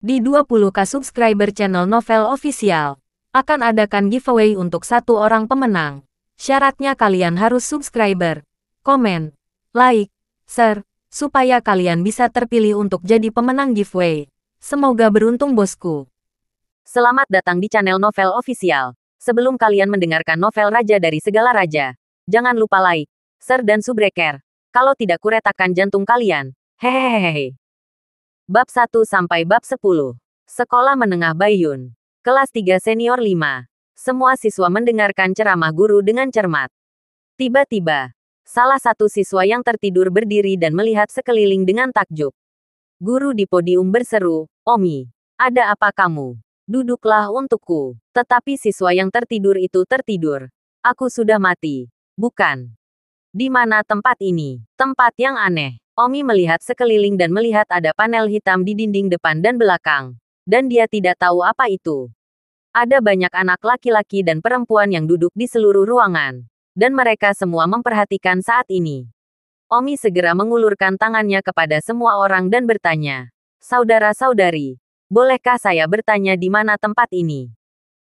Di 20K subscriber channel Novel Official, akan adakan giveaway untuk satu orang pemenang. Syaratnya kalian harus subscriber, komen, like, share, supaya kalian bisa terpilih untuk jadi pemenang giveaway. Semoga beruntung bosku. Selamat datang di channel Novel Official. Sebelum kalian mendengarkan novel Raja dari Segala Raja, jangan lupa like, share dan subscribe. Kalau tidak kuretakan jantung kalian. Hehehehe. Bab 1 sampai bab 10. Sekolah Menengah Baiyun. Kelas 3 Senior 5. Semua siswa mendengarkan ceramah guru dengan cermat. Tiba-tiba, salah satu siswa yang tertidur berdiri dan melihat sekeliling dengan takjub. Guru di podium berseru, "Omi, ada apa kamu? Duduklah untukku." Tetapi siswa yang tertidur itu tertidur. "Aku sudah mati." "Bukan. Di mana tempat ini?" "Tempat yang aneh." Omi melihat sekeliling dan melihat ada panel hitam di dinding depan dan belakang. Dan dia tidak tahu apa itu. Ada banyak anak laki-laki dan perempuan yang duduk di seluruh ruangan. Dan mereka semua memperhatikan saat ini. Omi segera mengulurkan tangannya kepada semua orang dan bertanya, "Saudara-saudari, bolehkah saya bertanya di mana tempat ini?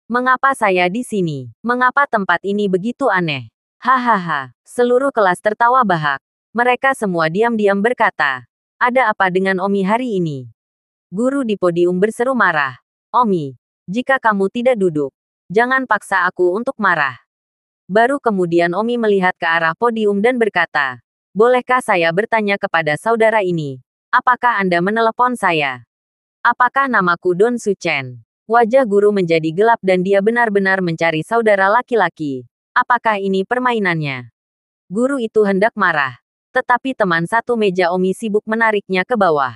Mengapa saya di sini? Mengapa tempat ini begitu aneh?" Hahaha. Seluruh kelas tertawa bahak. Mereka semua diam-diam berkata, "Ada apa dengan Omi hari ini?" Guru di podium berseru marah, "Omi, jika kamu tidak duduk, jangan paksa aku untuk marah." Baru kemudian Omi melihat ke arah podium dan berkata, "Bolehkah saya bertanya kepada saudara ini, apakah Anda menelepon saya? Apakah namaku Don Suchen?" Wajah guru menjadi gelap dan dia benar-benar mencari saudara laki-laki. Apakah ini permainannya? Guru itu hendak marah. Tetapi teman satu meja Omi sibuk menariknya ke bawah.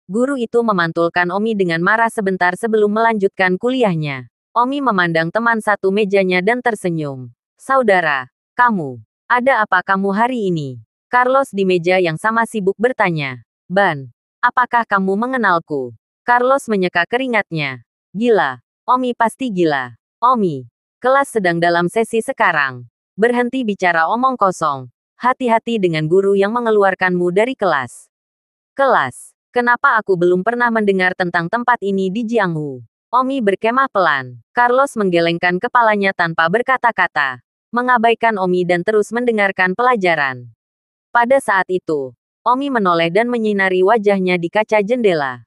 Guru itu memantulkan Omi dengan marah sebentar sebelum melanjutkan kuliahnya. Omi memandang teman satu mejanya dan tersenyum. "Saudara, kamu, ada apa kamu hari ini?" Carlos di meja yang sama sibuk bertanya. "Ban, apakah kamu mengenalku?" Carlos menyeka keringatnya. "Gila, Omi pasti gila. Omi, kelas sedang dalam sesi sekarang. Berhenti bicara omong kosong. Hati-hati dengan guru yang mengeluarkanmu dari kelas." "Kelas? Kenapa aku belum pernah mendengar tentang tempat ini di Jianghu?" Omi berkemah pelan. Carlos menggelengkan kepalanya tanpa berkata-kata. Mengabaikan Omi dan terus mendengarkan pelajaran. Pada saat itu, Omi menoleh dan menyinari wajahnya di kaca jendela.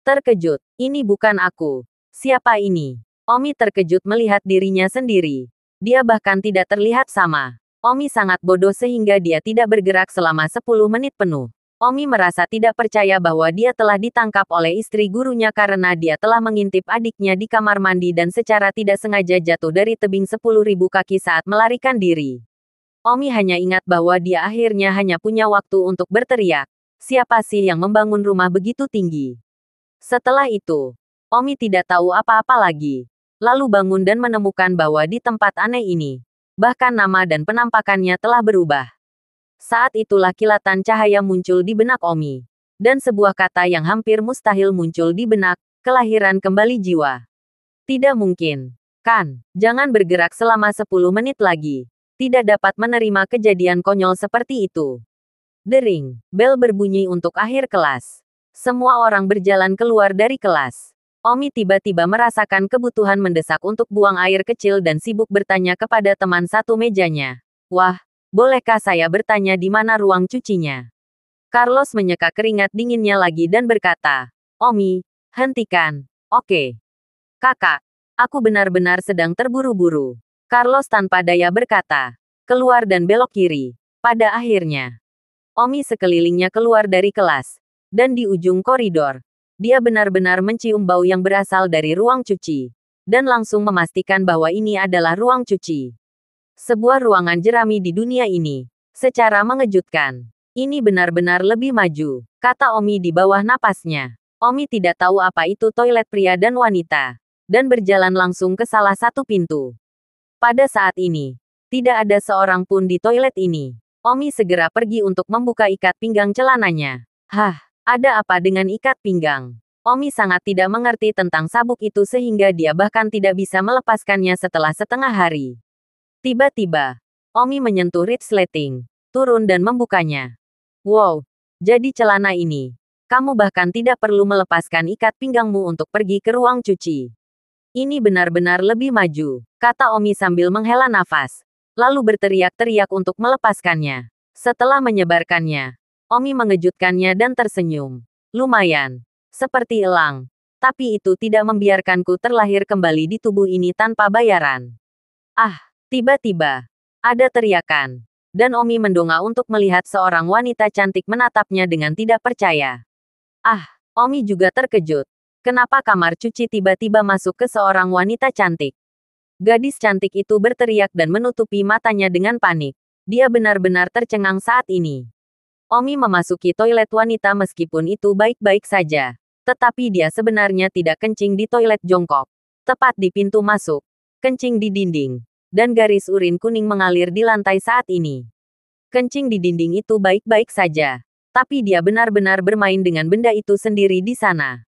Terkejut, "Ini bukan aku. Siapa ini?" Omi terkejut melihat dirinya sendiri. Dia bahkan tidak terlihat sama. Omi sangat bodoh sehingga dia tidak bergerak selama 10 menit penuh. Omi merasa tidak percaya bahwa dia telah ditangkap oleh istri gurunya karena dia telah mengintip adiknya di kamar mandi dan secara tidak sengaja jatuh dari tebing 10.000 kaki saat melarikan diri. Omi hanya ingat bahwa dia akhirnya hanya punya waktu untuk berteriak, "Siapa sih yang membangun rumah begitu tinggi?" Setelah itu, Omi tidak tahu apa-apa lagi. Lalu bangun dan menemukan bahwa di tempat aneh ini, bahkan nama dan penampakannya telah berubah. Saat itulah kilatan cahaya muncul di benak Omi. Dan sebuah kata yang hampir mustahil muncul di benak, "Kelahiran kembali jiwa." Tidak mungkin. Kan, jangan bergerak selama 10 menit lagi. Tidak dapat menerima kejadian konyol seperti itu. Dering, bel berbunyi untuk akhir kelas. Semua orang berjalan keluar dari kelas. Omi tiba-tiba merasakan kebutuhan mendesak untuk buang air kecil dan sibuk bertanya kepada teman satu mejanya. "Wah, bolehkah saya bertanya di mana ruang cucinya?" Carlos menyeka keringat dinginnya lagi dan berkata, "Omi, hentikan. Oke. Kakak, aku benar-benar sedang terburu-buru." Carlos tanpa daya berkata, "Keluar dan belok kiri." Pada akhirnya, Omi sekelilingnya keluar dari kelas. Dan di ujung koridor, dia benar-benar mencium bau yang berasal dari ruang cuci. Dan langsung memastikan bahwa ini adalah ruang cuci. Sebuah ruangan jerami di dunia ini. Secara mengejutkan. "Ini benar-benar lebih maju," kata Omi di bawah napasnya. Omi tidak tahu apa itu toilet pria dan wanita. Dan berjalan langsung ke salah satu pintu. Pada saat ini, tidak ada seorang pun di toilet ini. Omi segera pergi untuk membuka ikat pinggang celananya. Hah? Ada apa dengan ikat pinggang? Omi sangat tidak mengerti tentang sabuk itu sehingga dia bahkan tidak bisa melepaskannya setelah setengah hari. Tiba-tiba, Omi menyentuh resleting, turun dan membukanya. Wow, jadi celana ini. Kamu bahkan tidak perlu melepaskan ikat pinggangmu untuk pergi ke ruang cuci. Ini benar-benar lebih maju, kata Omi sambil menghela nafas. Lalu berteriak-teriak untuk melepaskannya. Setelah menyebarkannya, Omi mengejutkannya dan tersenyum. Lumayan. Seperti elang. Tapi itu tidak membiarkanku terlahir kembali di tubuh ini tanpa bayaran. Ah, tiba-tiba. Ada teriakan. Dan Omi mendongak untuk melihat seorang wanita cantik menatapnya dengan tidak percaya. Ah, Omi juga terkejut. Kenapa kamar cuci tiba-tiba masuk ke seorang wanita cantik? Gadis cantik itu berteriak dan menutupi matanya dengan panik. Dia benar-benar tercengang saat ini. Omi memasuki toilet wanita meskipun itu baik-baik saja. Tetapi dia sebenarnya tidak kencing di toilet jongkok. Tepat di pintu masuk. Kencing di dinding. Dan garis urin kuning mengalir di lantai saat ini. Kencing di dinding itu baik-baik saja. Tapi dia benar-benar bermain dengan benda itu sendiri di sana.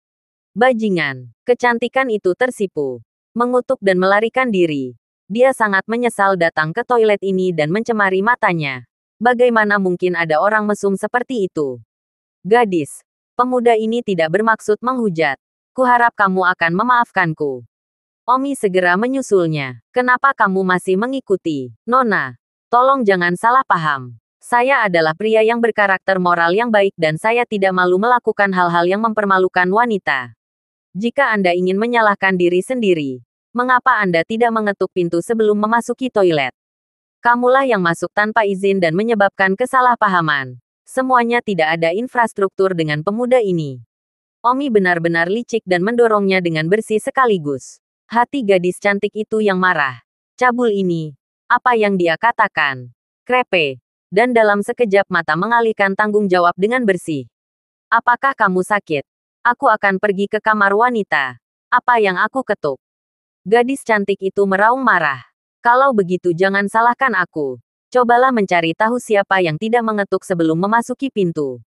Bajingan. Kecantikan itu tersipu. Mengutuk dan melarikan diri. Dia sangat menyesal datang ke toilet ini dan mencemari matanya. Bagaimana mungkin ada orang mesum seperti itu? Gadis. Pemuda ini tidak bermaksud menghujat. Kuharap kamu akan memaafkanku. Omi segera menyusulnya. Kenapa kamu masih mengikuti? Nona, tolong jangan salah paham. Saya adalah pria yang berkarakter moral yang baik dan saya tidak malu melakukan hal-hal yang mempermalukan wanita. Jika Anda ingin menyalahkan diri sendiri, mengapa Anda tidak mengetuk pintu sebelum memasuki toilet? Kamulah yang masuk tanpa izin dan menyebabkan kesalahpahaman. Semuanya tidak ada infrastruktur dengan pemuda ini. Omi benar-benar licik dan mendorongnya dengan bersih sekaligus. Hati gadis cantik itu yang marah. Cabul ini. Apa yang dia katakan? Krepe. Dan dalam sekejap mata mengalihkan tanggung jawab dengan bersih. Apakah kamu sakit? Aku akan pergi ke kamar wanita. Apa yang aku ketuk? Gadis cantik itu meraung marah. Kalau begitu jangan salahkan aku. Cobalah mencari tahu siapa yang tidak mengetuk sebelum memasuki pintu.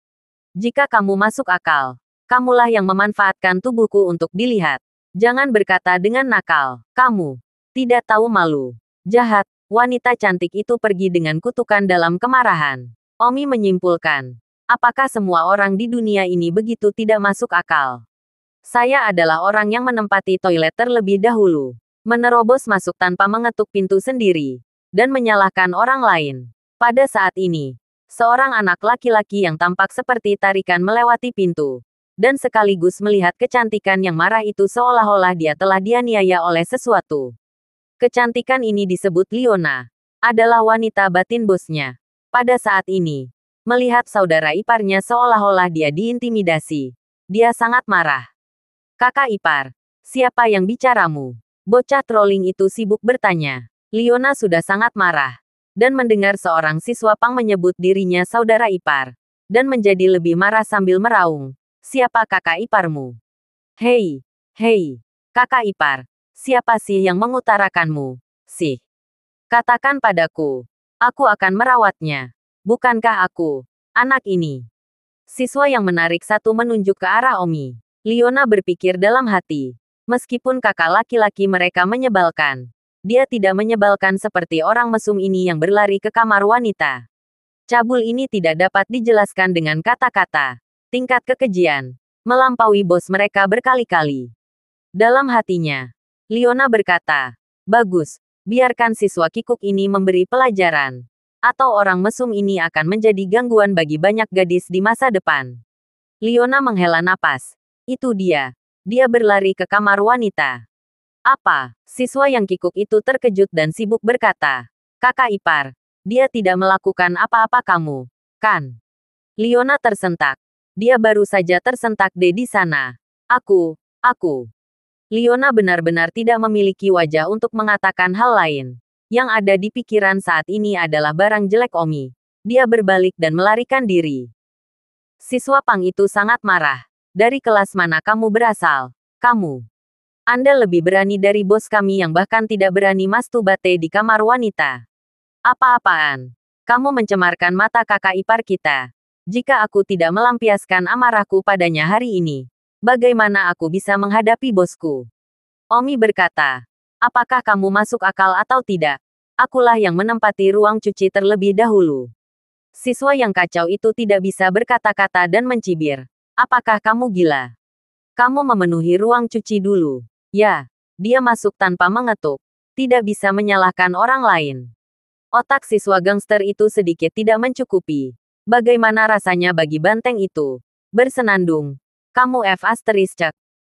Jika kamu masuk akal, kamulah yang memanfaatkan tubuhku untuk dilihat. Jangan berkata dengan nakal. Kamu tidak tahu malu. Jahat. Wanita cantik itu pergi dengan kutukan dalam kemarahan. Omi menyimpulkan. Apakah semua orang di dunia ini begitu tidak masuk akal? Saya adalah orang yang menempati toilet terlebih dahulu. Menerobos masuk tanpa mengetuk pintu sendiri. Dan menyalahkan orang lain. Pada saat ini, seorang anak laki-laki yang tampak seperti tarikan melewati pintu. Dan sekaligus melihat kecantikan yang marah itu seolah-olah dia telah dianiaya oleh sesuatu. Kecantikan ini disebut Liona. Adalah wanita batin bosnya. Pada saat ini, melihat saudara iparnya seolah-olah dia diintimidasi. Dia sangat marah. Kakak ipar, siapa yang bicaramu? Bocah trolling itu sibuk bertanya. Liona sudah sangat marah. Dan mendengar seorang siswa Pang menyebut dirinya saudara ipar. Dan menjadi lebih marah sambil meraung. Siapa kakak iparmu? Hei, kakak ipar. Siapa sih yang mengutarakanmu? Sih. Katakan padaku. Aku akan merawatnya. Bukankah aku, anak ini? Siswa yang menarik satu menunjuk ke arah Omi. Liona berpikir dalam hati. Meskipun kakak laki-laki mereka menyebalkan, dia tidak menyebalkan seperti orang mesum ini yang berlari ke kamar wanita. Cabul ini tidak dapat dijelaskan dengan kata-kata. Tingkat kekejian melampaui bos mereka berkali-kali. Dalam hatinya, Liona berkata, bagus, biarkan siswa kikuk ini memberi pelajaran. Atau orang mesum ini akan menjadi gangguan bagi banyak gadis di masa depan. Liona menghela napas. Itu dia. Dia berlari ke kamar wanita. Apa? Siswa yang kikuk itu terkejut dan sibuk berkata, kakak ipar, dia tidak melakukan apa-apa kamu, kan? Liona tersentak. Dia baru saja tersentak di sana. Aku. Liona benar-benar tidak memiliki wajah untuk mengatakan hal lain. Yang ada di pikiran saat ini adalah barang jelek Omi. Dia berbalik dan melarikan diri. Siswa Pang itu sangat marah. Dari kelas mana kamu berasal? Kamu. Anda lebih berani dari bos kami yang bahkan tidak berani masturbate di kamar wanita. Apa-apaan? Kamu mencemarkan mata kakak ipar kita. Jika aku tidak melampiaskan amarahku padanya hari ini, bagaimana aku bisa menghadapi bosku? Omi berkata, apakah kamu masuk akal atau tidak? Akulah yang menempati ruang cuci terlebih dahulu. Siswa yang kacau itu tidak bisa berkata-kata dan mencibir. Apakah kamu gila? Kamu memenuhi ruang cuci dulu. Ya, dia masuk tanpa mengetuk. Tidak bisa menyalahkan orang lain. Otak siswa gangster itu sedikit tidak mencukupi. Bagaimana rasanya bagi banteng itu? Bersenandung. Kamu F***.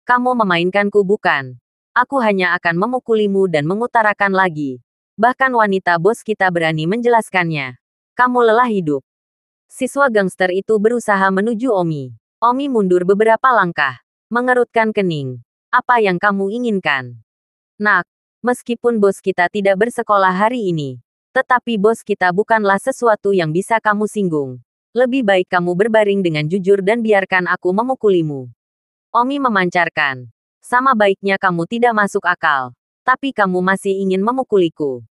Kamu memainkanku bukan? Aku hanya akan memukulimu dan mengutarakan lagi. Bahkan wanita bos kita berani menjelaskannya. Kamu lelah hidup. Siswa gangster itu berusaha menuju Omi. Omi mundur beberapa langkah. Mengerutkan kening. Apa yang kamu inginkan? Nak, meskipun bos kita tidak bersekolah hari ini. Tetapi bos kita bukanlah sesuatu yang bisa kamu singgung. Lebih baik kamu berbaring dengan jujur dan biarkan aku memukulimu. Omi memancarkan. Sama baiknya kamu tidak masuk akal. Tapi kamu masih ingin memukuliku.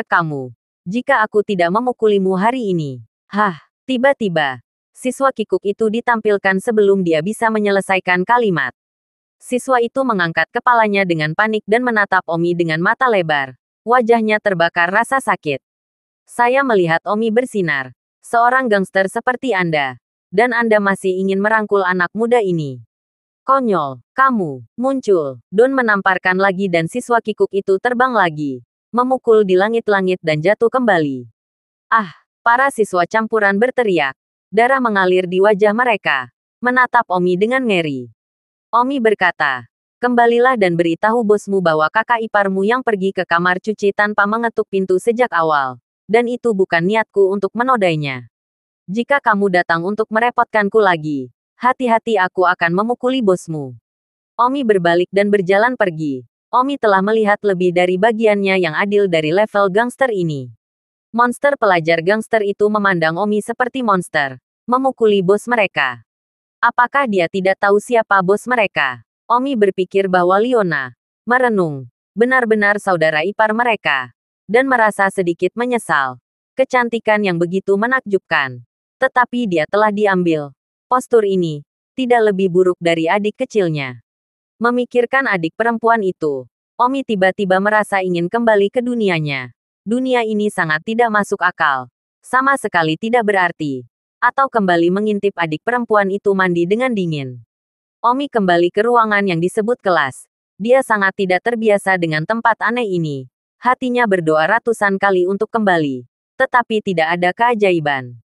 Kamu. Jika aku tidak memukulimu hari ini. Hah, tiba-tiba. Siswa kikuk itu ditampilkan sebelum dia bisa menyelesaikan kalimat. Siswa itu mengangkat kepalanya dengan panik dan menatap Omi dengan mata lebar. Wajahnya terbakar rasa sakit. Saya melihat Omi bersinar. Seorang gangster seperti Anda. Dan Anda masih ingin merangkul anak muda ini. Konyol, kamu, muncul. Don menamparkan lagi dan siswa kikuk itu terbang lagi. Memukul di langit-langit dan jatuh kembali. Ah, para siswa campuran berteriak. Darah mengalir di wajah mereka. Menatap Omi dengan ngeri. Omi berkata, kembalilah dan beritahu bosmu bahwa kakak iparmu yang pergi ke kamar cuci tanpa mengetuk pintu sejak awal. Dan itu bukan niatku untuk menodainya. Jika kamu datang untuk merepotkanku lagi, hati-hati aku akan memukuli bosmu. Omi berbalik dan berjalan pergi. Omi telah melihat lebih dari bagiannya yang adil dari level gangster ini. Monster pelajar gangster itu memandang Omi seperti monster. Memukuli bos mereka. Apakah dia tidak tahu siapa bos mereka? Omi berpikir bahwa Leona. Merenung. Benar-benar saudara ipar mereka. Dan merasa sedikit menyesal. Kecantikan yang begitu menakjubkan. Tetapi dia telah diambil. Postur ini. Tidak lebih buruk dari adik kecilnya. Memikirkan adik perempuan itu. Omi tiba-tiba merasa ingin kembali ke dunianya. Dunia ini sangat tidak masuk akal. Sama sekali tidak berarti. Atau kembali mengintip adik perempuan itu mandi dengan dingin. Omi kembali ke ruangan yang disebut kelas. Dia sangat tidak terbiasa dengan tempat aneh ini. Hatinya berdoa ratusan kali untuk kembali. Tetapi tidak ada keajaiban.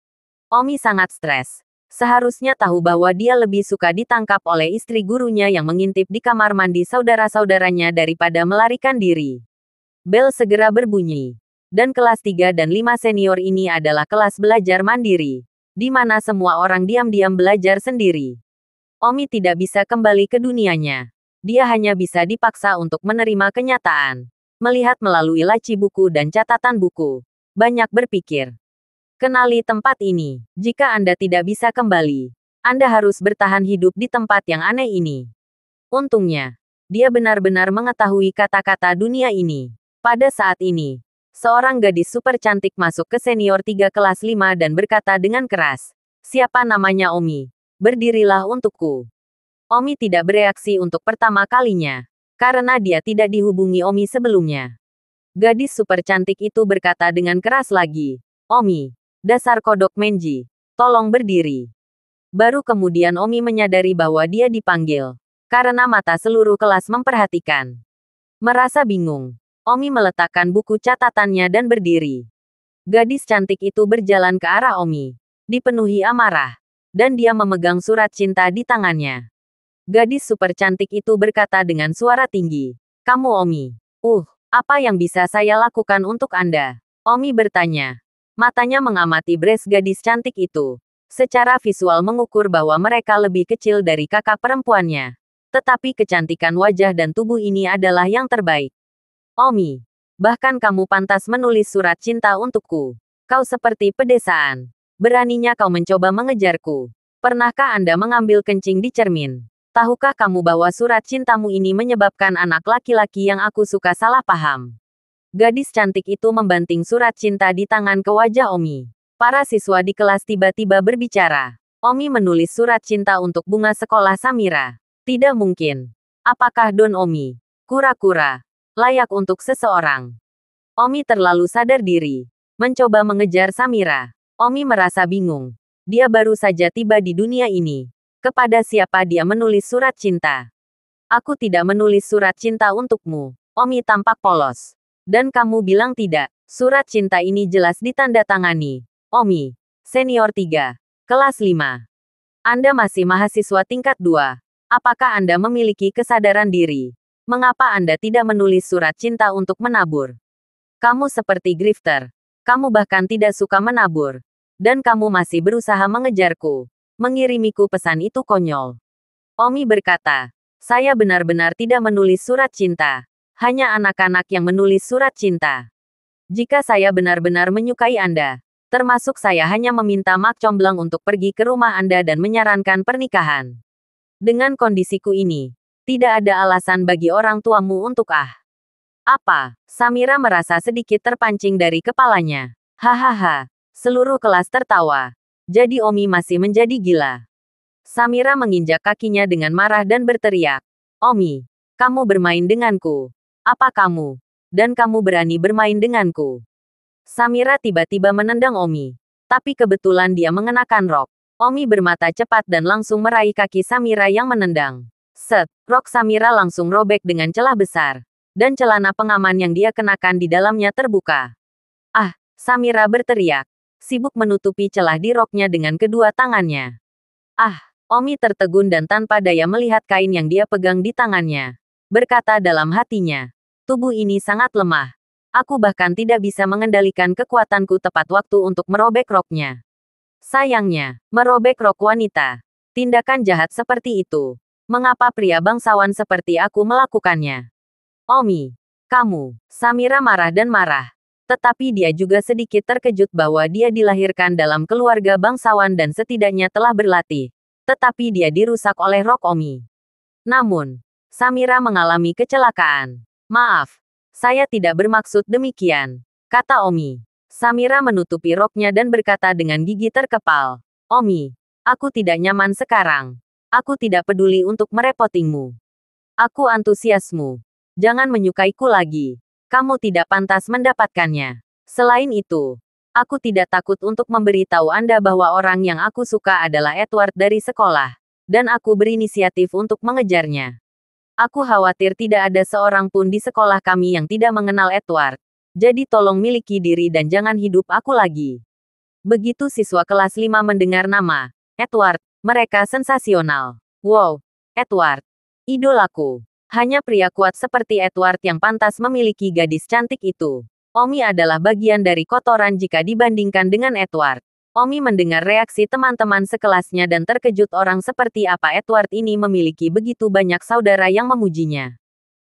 Omi sangat stres. Seharusnya tahu bahwa dia lebih suka ditangkap oleh istri gurunya yang mengintip di kamar mandi saudara-saudaranya daripada melarikan diri. Bel segera berbunyi. Dan kelas 3 dan 5 senior ini adalah kelas belajar mandiri, di mana semua orang diam-diam belajar sendiri. Omi tidak bisa kembali ke dunianya. Dia hanya bisa dipaksa untuk menerima kenyataan. Melihat melalui laci buku dan catatan buku. Banyak berpikir. Kenali tempat ini. Jika Anda tidak bisa kembali, Anda harus bertahan hidup di tempat yang aneh ini. Untungnya, dia benar-benar mengetahui kata-kata dunia ini. Pada saat ini, seorang gadis super cantik masuk ke senior 3 kelas 5 dan berkata dengan keras, siapa namanya Omi? Berdirilah untukku. Omi tidak bereaksi untuk pertama kalinya. Karena dia tidak dihubungi Omi sebelumnya. Gadis super cantik itu berkata dengan keras lagi, Omi, dasar kodok Menji, tolong berdiri. Baru kemudian Omi menyadari bahwa dia dipanggil. Karena mata seluruh kelas memperhatikan. Merasa bingung. Omi meletakkan buku catatannya dan berdiri. Gadis cantik itu berjalan ke arah Omi. Dipenuhi amarah. Dan dia memegang surat cinta di tangannya. Gadis super cantik itu berkata dengan suara tinggi. Kamu Omi. Apa yang bisa saya lakukan untuk Anda? Omi bertanya. Matanya mengamati bres gadis cantik itu. Secara visual mengukur bahwa mereka lebih kecil dari kakak perempuannya. Tetapi kecantikan wajah dan tubuh ini adalah yang terbaik. Omi, bahkan kamu pantas menulis surat cinta untukku. Kau seperti pedesaan. Beraninya kau mencoba mengejarku. Pernahkah Anda mengambil kencing di cermin? Tahukah kamu bahwa surat cintamu ini menyebabkan anak laki-laki yang aku suka salah paham? Gadis cantik itu membanting surat cinta di tangan ke wajah Omi. Para siswa di kelas tiba-tiba berbicara. Omi menulis surat cinta untuk bunga sekolah Samira. Tidak mungkin. Apakah Don Omi? Kura-kura. Layak untuk seseorang. Omi terlalu sadar diri. Mencoba mengejar Samira. Omi merasa bingung. Dia baru saja tiba di dunia ini. Kepada siapa dia menulis surat cinta? Aku tidak menulis surat cinta untukmu. Omi tampak polos. Dan kamu bilang tidak. Surat cinta ini jelas ditandatangani. Omi, senior 3, kelas 5. Anda masih mahasiswa tingkat 2. Apakah Anda memiliki kesadaran diri? Mengapa Anda tidak menulis surat cinta untuk menabur? Kamu seperti grifter. Kamu bahkan tidak suka menabur. Dan kamu masih berusaha mengejarku. Mengirimiku pesan itu konyol. Omi berkata, saya benar-benar tidak menulis surat cinta. Hanya anak-anak yang menulis surat cinta. Jika saya benar-benar menyukai Anda, termasuk saya hanya meminta Mak Comblang untuk pergi ke rumah Anda dan menyarankan pernikahan. Dengan kondisiku ini, tidak ada alasan bagi orang tuamu untuk Apa? Samira merasa sedikit terpancing dari kepalanya. Hahaha. Seluruh kelas tertawa. Jadi Omi masih menjadi gila. Samira menginjak kakinya dengan marah dan berteriak. Omi, kamu bermain denganku. Apa kamu? Dan kamu berani bermain denganku. Samira tiba-tiba menendang Omi. Tapi kebetulan dia mengenakan rok. Omi bermata cepat dan langsung meraih kaki Samira yang menendang. Set, rok Samira langsung robek dengan celah besar. Dan celana pengaman yang dia kenakan di dalamnya terbuka. Ah, Samira berteriak. Sibuk menutupi celah di roknya dengan kedua tangannya. Ah, Omi tertegun dan tanpa daya melihat kain yang dia pegang di tangannya. Berkata dalam hatinya, tubuh ini sangat lemah. Aku bahkan tidak bisa mengendalikan kekuatanku tepat waktu untuk merobek roknya. Sayangnya, merobek rok wanita. Tindakan jahat seperti itu. Mengapa pria bangsawan seperti aku melakukannya? Omi, kamu. Samira marah dan marah. Tetapi dia juga sedikit terkejut bahwa dia dilahirkan dalam keluarga bangsawan dan setidaknya telah berlatih. Tetapi dia dirusak oleh rok Omi. Namun, Samira mengalami kecelakaan. Maaf, saya tidak bermaksud demikian, kata Omi. Samira menutupi roknya dan berkata dengan gigi terkepal. Omi, aku tidak nyaman sekarang. Aku tidak peduli untuk merepotimu. Aku antusiasmu. Jangan menyukaiku lagi. Kamu tidak pantas mendapatkannya. Selain itu, aku tidak takut untuk memberitahu Anda bahwa orang yang aku suka adalah Edward dari sekolah. Dan aku berinisiatif untuk mengejarnya. Aku khawatir tidak ada seorang pun di sekolah kami yang tidak mengenal Edward. Jadi tolong miliki diri dan jangan hidup aku lagi. Begitu siswa kelas 5 mendengar nama Edward, mereka sensasional. Wow, Edward. Idolaku. Hanya pria kuat seperti Edward yang pantas memiliki gadis cantik itu. Omi adalah bagian dari kotoran jika dibandingkan dengan Edward. Omi mendengar reaksi teman-teman sekelasnya dan terkejut orang seperti apa Edward ini memiliki begitu banyak saudara yang memujinya.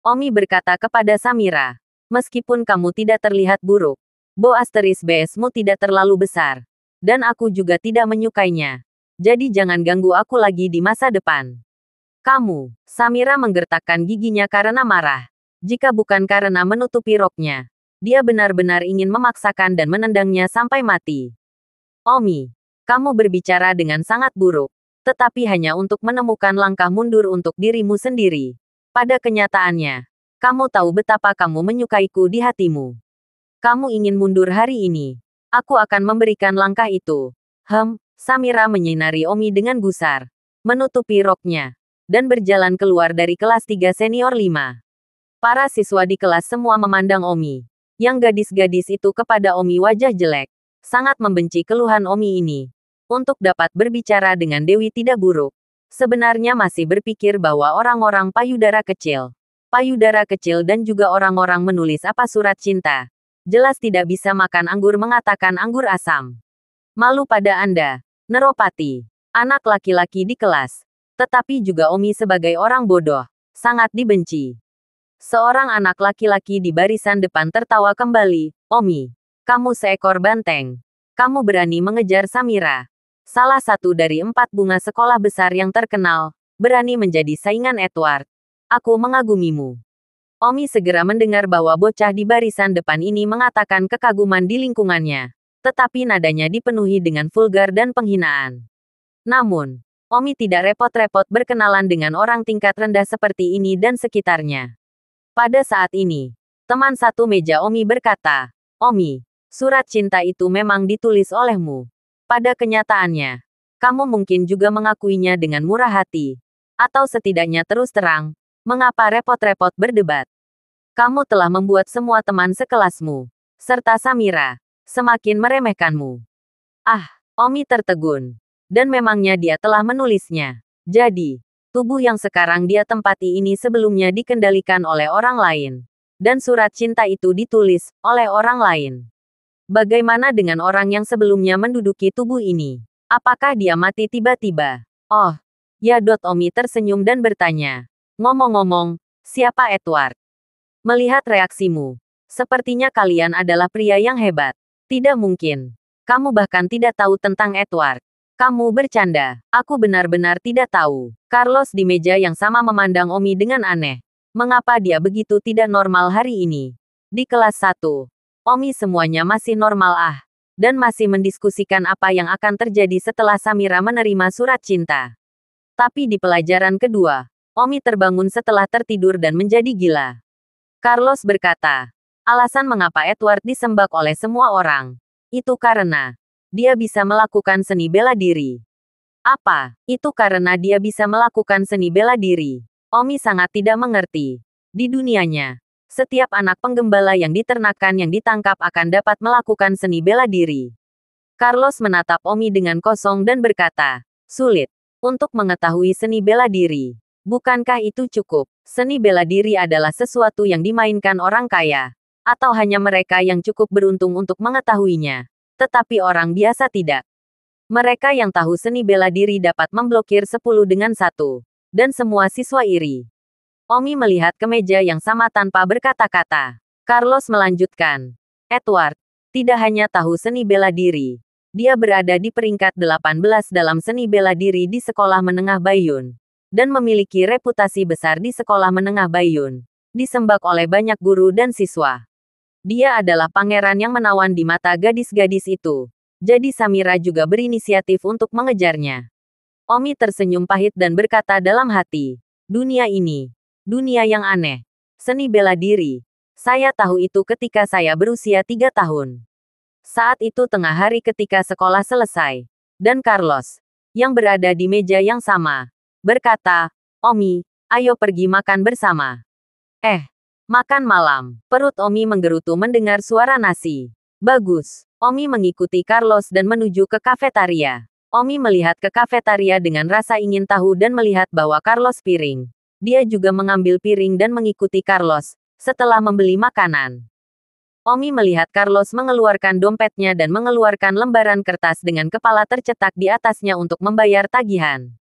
Omi berkata kepada Samira, meskipun kamu tidak terlihat buruk, Bo Asteris BS-mu tidak terlalu besar. Dan aku juga tidak menyukainya. Jadi jangan ganggu aku lagi di masa depan. Kamu, Samira menggertakkan giginya karena marah. Jika bukan karena menutupi roknya, dia benar-benar ingin memaksakan dan menendangnya sampai mati. Omi, kamu berbicara dengan sangat buruk, tetapi hanya untuk menemukan langkah mundur untuk dirimu sendiri. Pada kenyataannya, kamu tahu betapa kamu menyukaiku di hatimu. Kamu ingin mundur hari ini. Aku akan memberikan langkah itu. Samira menyinari Omi dengan gusar, menutupi roknya, dan berjalan keluar dari kelas 3 senior 5. Para siswa di kelas semua memandang Omi. Yang gadis-gadis itu kepada Omi wajah jelek. Sangat membenci keluhan Omi ini. Untuk dapat berbicara dengan Dewi tidak buruk. Sebenarnya masih berpikir bahwa orang-orang payudara kecil dan juga orang-orang menulis apa surat cinta. Jelas tidak bisa makan anggur mengatakan anggur asam. Malu pada Anda, Neropati. Anak laki-laki di kelas. Tetapi juga Omi sebagai orang bodoh, sangat dibenci. Seorang anak laki-laki di barisan depan tertawa kembali. Omi, kamu seekor banteng. Kamu berani mengejar Samira. Salah satu dari 4 bunga sekolah besar yang terkenal, berani menjadi saingan Edward. Aku mengagumimu. Omi segera mendengar bahwa bocah di barisan depan ini mengatakan kekaguman di lingkungannya. Tetapi nadanya dipenuhi dengan vulgar dan penghinaan. Namun, Omi tidak repot-repot berkenalan dengan orang tingkat rendah seperti ini dan sekitarnya. Pada saat ini, teman satu meja Omi berkata, Omi, surat cinta itu memang ditulis olehmu. Pada kenyataannya, kamu mungkin juga mengakuinya dengan murah hati. Atau setidaknya terus terang, mengapa repot-repot berdebat? Kamu telah membuat semua teman sekelasmu, serta Samira, semakin meremehkanmu. Ah, Omi tertegun. Dan memangnya dia telah menulisnya. Jadi, tubuh yang sekarang dia tempati ini sebelumnya dikendalikan oleh orang lain. Dan surat cinta itu ditulis oleh orang lain. Bagaimana dengan orang yang sebelumnya menduduki tubuh ini? Apakah dia mati tiba-tiba? Oh, ya. Omi tersenyum dan bertanya. Ngomong-ngomong, siapa Edward? Melihat reaksimu, sepertinya kalian adalah pria yang hebat. Tidak mungkin. Kamu bahkan tidak tahu tentang Edward. Kamu bercanda. Aku benar-benar tidak tahu. Carlos di meja yang sama memandang Omi dengan aneh. Mengapa dia begitu tidak normal hari ini? Di kelas 1. Omi semuanya masih normal dan masih mendiskusikan apa yang akan terjadi setelah Samira menerima surat cinta. Tapi di pelajaran kedua, Omi terbangun setelah tertidur dan menjadi gila. Carlos berkata, alasan mengapa Edward disembah oleh semua orang, itu karena dia bisa melakukan seni bela diri. Apa? Itu karena dia bisa melakukan seni bela diri. Omi sangat tidak mengerti. Di dunianya, setiap anak penggembala yang diternakan yang ditangkap akan dapat melakukan seni bela diri. Carlos menatap Omi dengan kosong dan berkata, sulit untuk mengetahui seni bela diri. Bukankah itu cukup? Seni bela diri adalah sesuatu yang dimainkan orang kaya, atau hanya mereka yang cukup beruntung untuk mengetahuinya. Tetapi orang biasa tidak. Mereka yang tahu seni bela diri dapat memblokir 10 dengan 1. Dan semua siswa iri. Omi melihat ke meja yang sama tanpa berkata-kata. Carlos melanjutkan. Edward tidak hanya tahu seni bela diri. Dia berada di peringkat 18 dalam seni bela diri di sekolah menengah Baiyun. Dan memiliki reputasi besar di sekolah menengah Baiyun. Disembah oleh banyak guru dan siswa. Dia adalah pangeran yang menawan di mata gadis-gadis itu. Jadi Samira juga berinisiatif untuk mengejarnya. Omi tersenyum pahit dan berkata dalam hati. Dunia ini. Dunia yang aneh. Seni bela diri. Saya tahu itu ketika saya berusia 3 tahun. Saat itu tengah hari ketika sekolah selesai. Dan Carlos, yang berada di meja yang sama, berkata, Omi, ayo pergi makan bersama. Makan malam. Perut Omi menggerutu mendengar suara nasi. Bagus. Omi mengikuti Carlos dan menuju ke kafetaria. Omi melihat ke kafetaria dengan rasa ingin tahu dan melihat bahwa Carlos piring. Dia juga mengambil piring dan mengikuti Carlos, setelah membeli makanan. Omi melihat Carlos mengeluarkan dompetnya dan mengeluarkan lembaran kertas dengan kepala tercetak di atasnya untuk membayar tagihan.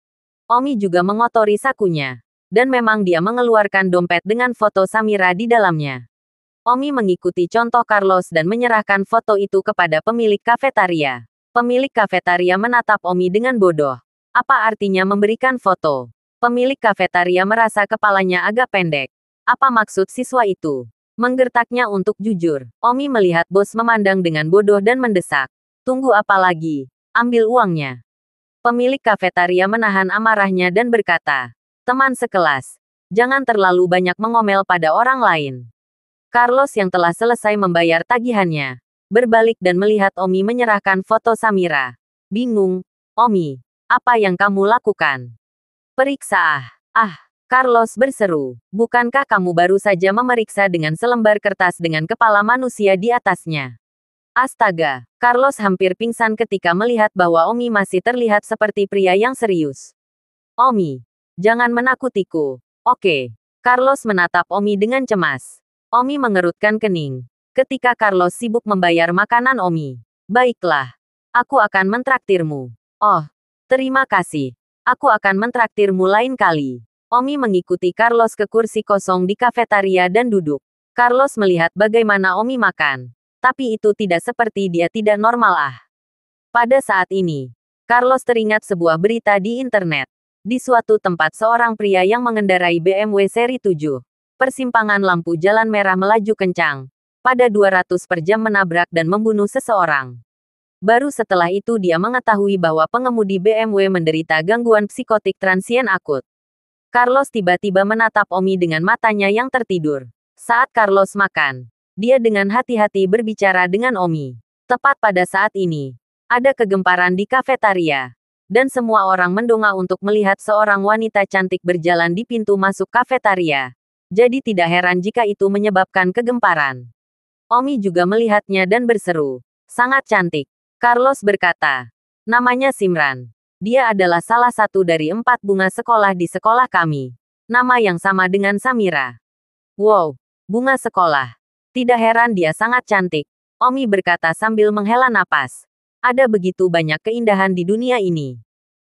Omi juga mengotori sakunya. Dan memang dia mengeluarkan dompet dengan foto Samira di dalamnya. Omi mengikuti contoh Carlos dan menyerahkan foto itu kepada pemilik kafetaria. Pemilik kafetaria menatap Omi dengan bodoh. Apa artinya memberikan foto? Pemilik kafetaria merasa kepalanya agak pendek. Apa maksud siswa itu? Menggertaknya untuk jujur. Omi melihat bos memandang dengan bodoh dan mendesak. Tunggu apa lagi? Ambil uangnya. Pemilik kafetaria menahan amarahnya dan berkata, teman sekelas, jangan terlalu banyak mengomel pada orang lain. Carlos yang telah selesai membayar tagihannya, berbalik dan melihat Omi menyerahkan foto Samira. Bingung. Omi, apa yang kamu lakukan? Periksa. Carlos berseru. Bukankah kamu baru saja memeriksa dengan selembar kertas dengan kepala manusia di atasnya? Astaga, Carlos hampir pingsan ketika melihat bahwa Omi masih terlihat seperti pria yang serius. Omi, jangan menakutiku. Oke. Carlos menatap Omi dengan cemas. Omi mengerutkan kening. Ketika Carlos sibuk membayar makanan Omi. Baiklah. Aku akan mentraktirmu. Oh, terima kasih. Aku akan mentraktirmu lain kali. Omi mengikuti Carlos ke kursi kosong di kafetaria dan duduk. Carlos melihat bagaimana Omi makan. Tapi itu tidak seperti dia tidak normal. Pada saat ini, Carlos teringat sebuah berita di internet. Di suatu tempat seorang pria yang mengendarai BMW seri 7. Persimpangan lampu jalan merah melaju kencang. Pada 200 per jam menabrak dan membunuh seseorang. Baru setelah itu dia mengetahui bahwa pengemudi BMW menderita gangguan psikotik transien akut. Carlos tiba-tiba menatap Omi dengan matanya yang tertidur. Saat Carlos makan, dia dengan hati-hati berbicara dengan Omi. Tepat pada saat ini, Ada kegemparan di kafetaria. Dan semua orang mendongak untuk melihat seorang wanita cantik berjalan di pintu masuk kafetaria. Jadi tidak heran jika itu menyebabkan kegemparan. Omi juga melihatnya dan berseru, "Sangat cantik." Carlos berkata, "Namanya Simran. Dia adalah salah satu dari 4 bunga sekolah di sekolah kami. Nama yang sama dengan Samira." "Wow, bunga sekolah. Tidak heran dia sangat cantik." Omi berkata sambil menghela napas. "Ada begitu banyak keindahan di dunia ini."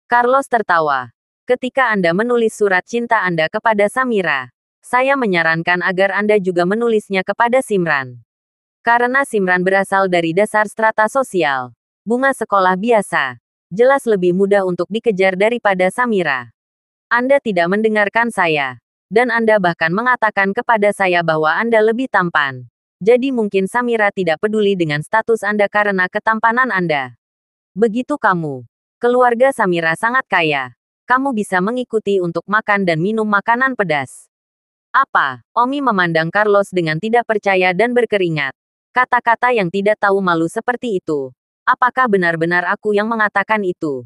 Carlos tertawa. "Ketika Anda menulis surat cinta Anda kepada Samira, saya menyarankan agar Anda juga menulisnya kepada Simran. Karena Simran berasal dari dasar strata sosial. Bunga sekolah biasa. Jelas lebih mudah untuk dikejar daripada Samira. Anda tidak mendengarkan saya. Dan Anda bahkan mengatakan kepada saya bahwa Anda lebih tampan. Jadi mungkin Samira tidak peduli dengan status Anda karena ketampanan Anda. Begitu kamu. Keluarga Samira sangat kaya. Kamu bisa mengikuti untuk makan dan minum makanan pedas." "Apa?" Omi memandang Carlos dengan tidak percaya dan berkeringat. Kata-kata yang tidak tahu malu seperti itu. Apakah benar-benar aku yang mengatakan itu?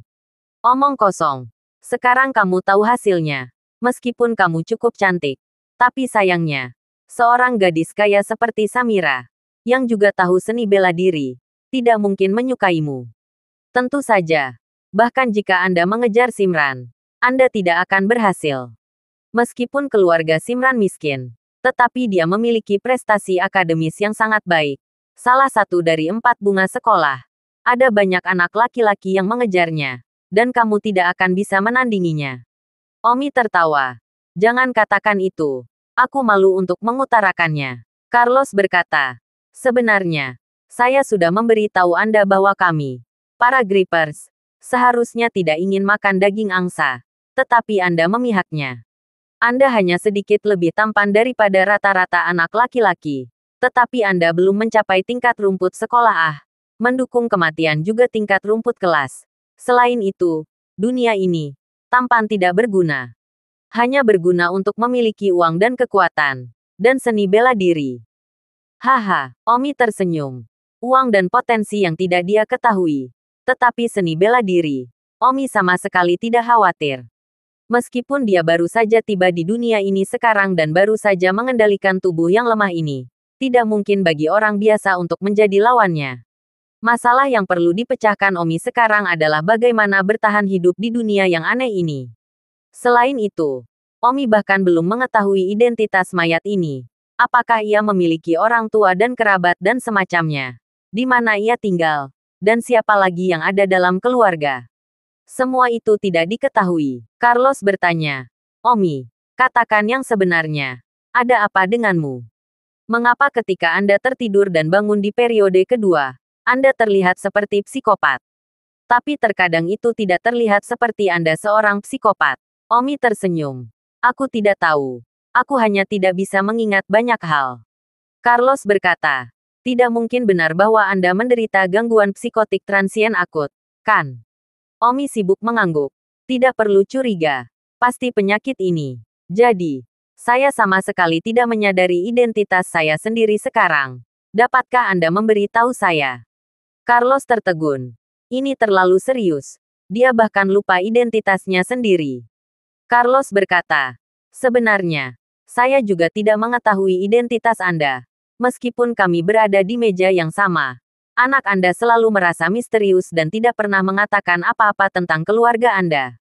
Omong kosong. Sekarang kamu tahu hasilnya. Meskipun kamu cukup cantik. Tapi sayangnya, seorang gadis kaya seperti Samira, yang juga tahu seni bela diri, tidak mungkin menyukaimu. Tentu saja. Bahkan jika Anda mengejar Simran, Anda tidak akan berhasil. Meskipun keluarga Simran miskin, tetapi dia memiliki prestasi akademis yang sangat baik. Salah satu dari 4 bunga sekolah. Ada banyak anak laki-laki yang mengejarnya. Dan kamu tidak akan bisa menandinginya." Omi tertawa. "Jangan katakan itu. Aku malu untuk mengutarakannya." Carlos berkata, "Sebenarnya, saya sudah memberi tahu Anda bahwa kami, para Grippers, seharusnya tidak ingin makan daging angsa. Tetapi Anda memihaknya. Anda hanya sedikit lebih tampan daripada rata-rata anak laki-laki. Tetapi Anda belum mencapai tingkat rumput sekolah mendukung kematian juga tingkat rumput kelas. Selain itu, dunia ini, tampan tidak berguna. Hanya berguna untuk memiliki uang dan kekuatan. Dan seni bela diri." Haha, Omi tersenyum. Uang dan potensi yang tidak dia ketahui. Tetapi seni bela diri. Omi sama sekali tidak khawatir. Meskipun dia baru saja tiba di dunia ini sekarang dan baru saja mengendalikan tubuh yang lemah ini, tidak mungkin bagi orang biasa untuk menjadi lawannya. Masalah yang perlu dipecahkan Omi sekarang adalah bagaimana bertahan hidup di dunia yang aneh ini. Selain itu, Omi bahkan belum mengetahui identitas mayat ini. Apakah ia memiliki orang tua dan kerabat dan semacamnya? Di mana ia tinggal? Dan siapa lagi yang ada dalam keluarga? Semua itu tidak diketahui. Carlos bertanya, "Omi, katakan yang sebenarnya. Ada apa denganmu? Mengapa ketika Anda tertidur dan bangun di periode kedua, Anda terlihat seperti psikopat? Tapi terkadang itu tidak terlihat seperti Anda seorang psikopat." Omi tersenyum. "Aku tidak tahu. Aku hanya tidak bisa mengingat banyak hal." Carlos berkata, "Tidak mungkin benar bahwa Anda menderita gangguan psikotik transien akut, kan?" Omi sibuk mengangguk. "Tidak perlu curiga. Pasti penyakit ini. Jadi, saya sama sekali tidak menyadari identitas saya sendiri sekarang. Dapatkah Anda memberi tahu saya?" Carlos tertegun. Ini terlalu serius. Dia bahkan lupa identitasnya sendiri. Carlos berkata, "Sebenarnya, saya juga tidak mengetahui identitas Anda. Meskipun kami berada di meja yang sama. Anak Anda selalu merasa misterius dan tidak pernah mengatakan apa-apa tentang keluarga Anda.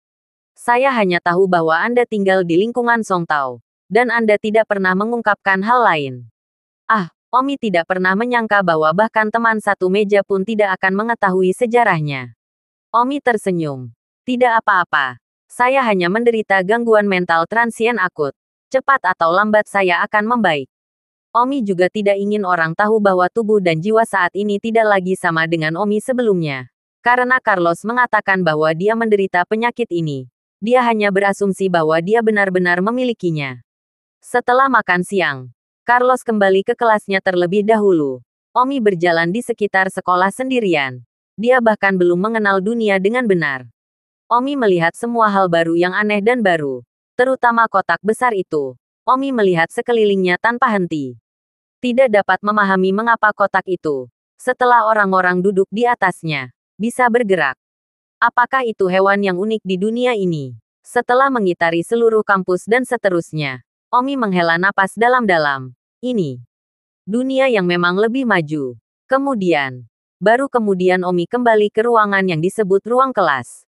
Saya hanya tahu bahwa Anda tinggal di lingkungan Songtao. Dan Anda tidak pernah mengungkapkan hal lain." Omi tidak pernah menyangka bahwa bahkan teman satu meja pun tidak akan mengetahui sejarahnya. Omi tersenyum. "Tidak apa-apa. Saya hanya menderita gangguan mental transien akut. Cepat atau lambat saya akan membaik." Omi juga tidak ingin orang tahu bahwa tubuh dan jiwa saat ini tidak lagi sama dengan Omi sebelumnya. Karena Carlos mengatakan bahwa dia menderita penyakit ini. Dia hanya berasumsi bahwa dia benar-benar memilikinya. Setelah makan siang, Carlos kembali ke kelasnya terlebih dahulu. Omi berjalan di sekitar sekolah sendirian. Dia bahkan belum mengenal dunia dengan benar. Omi melihat semua hal baru yang aneh dan baru. Terutama kotak besar itu. Omi melihat sekelilingnya tanpa henti. Tidak dapat memahami mengapa kotak itu, setelah orang-orang duduk di atasnya, Bisa bergerak. Apakah itu hewan yang unik di dunia ini? Setelah mengitari seluruh kampus dan seterusnya, Omi menghela napas dalam-dalam. Ini dunia yang memang lebih maju. Baru kemudian Omi kembali ke ruangan yang disebut ruang kelas.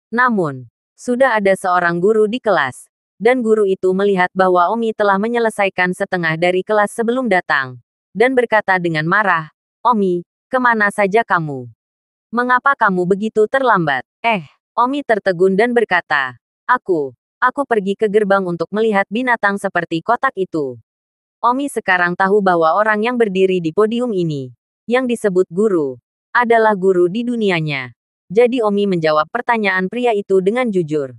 Namun, sudah ada seorang guru di kelas. Dan guru itu melihat bahwa Omi telah menyelesaikan setengah dari kelas sebelum datang. Dan berkata dengan marah, "Omi, kemana saja kamu? Mengapa kamu begitu terlambat?" Omi tertegun dan berkata, Aku pergi ke gerbang untuk melihat binatang seperti kotak itu." Omi sekarang tahu bahwa orang yang berdiri di podium ini, yang disebut guru, adalah guru di dunianya. Jadi Omi menjawab pertanyaan pria itu dengan jujur.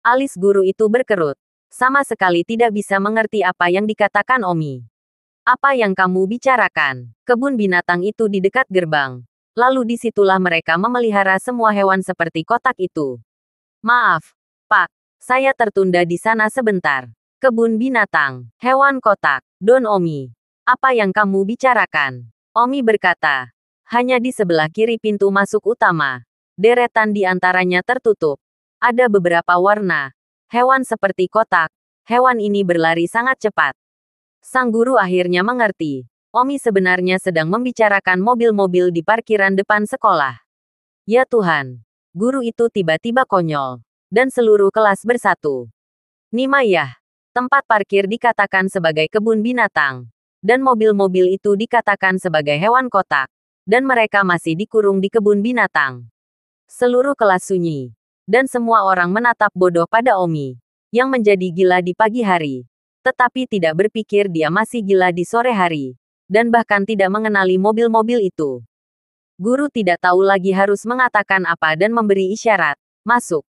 Alis guru itu berkerut. Sama sekali tidak bisa mengerti apa yang dikatakan Omi. "Apa yang kamu bicarakan?" "Kebun binatang itu di dekat gerbang. Lalu disitulah mereka memelihara semua hewan seperti kotak itu." "Maaf, Pak. Saya tertunda di sana sebentar." "Kebun binatang, hewan kotak, Don Omi. Apa yang kamu bicarakan?" Omi berkata, "Hanya di sebelah kiri pintu masuk utama. Deretan di antaranya tertutup. Ada beberapa warna. Hewan seperti kotak. Hewan ini berlari sangat cepat." Sang guru akhirnya mengerti. Omi sebenarnya sedang membicarakan mobil-mobil di parkiran depan sekolah. Ya Tuhan. Guru itu tiba-tiba konyol. Dan seluruh kelas bersatu. Nimayah. Tempat parkir dikatakan sebagai kebun binatang. Dan mobil-mobil itu dikatakan sebagai hewan kotak. Dan mereka masih dikurung di kebun binatang. Seluruh kelas sunyi. Dan semua orang menatap bodoh pada Omi. Yang menjadi gila di pagi hari. Tetapi tidak berpikir dia masih gila di sore hari. Dan bahkan tidak mengenali mobil-mobil itu. Guru tidak tahu lagi harus mengatakan apa dan memberi isyarat. "Masuk."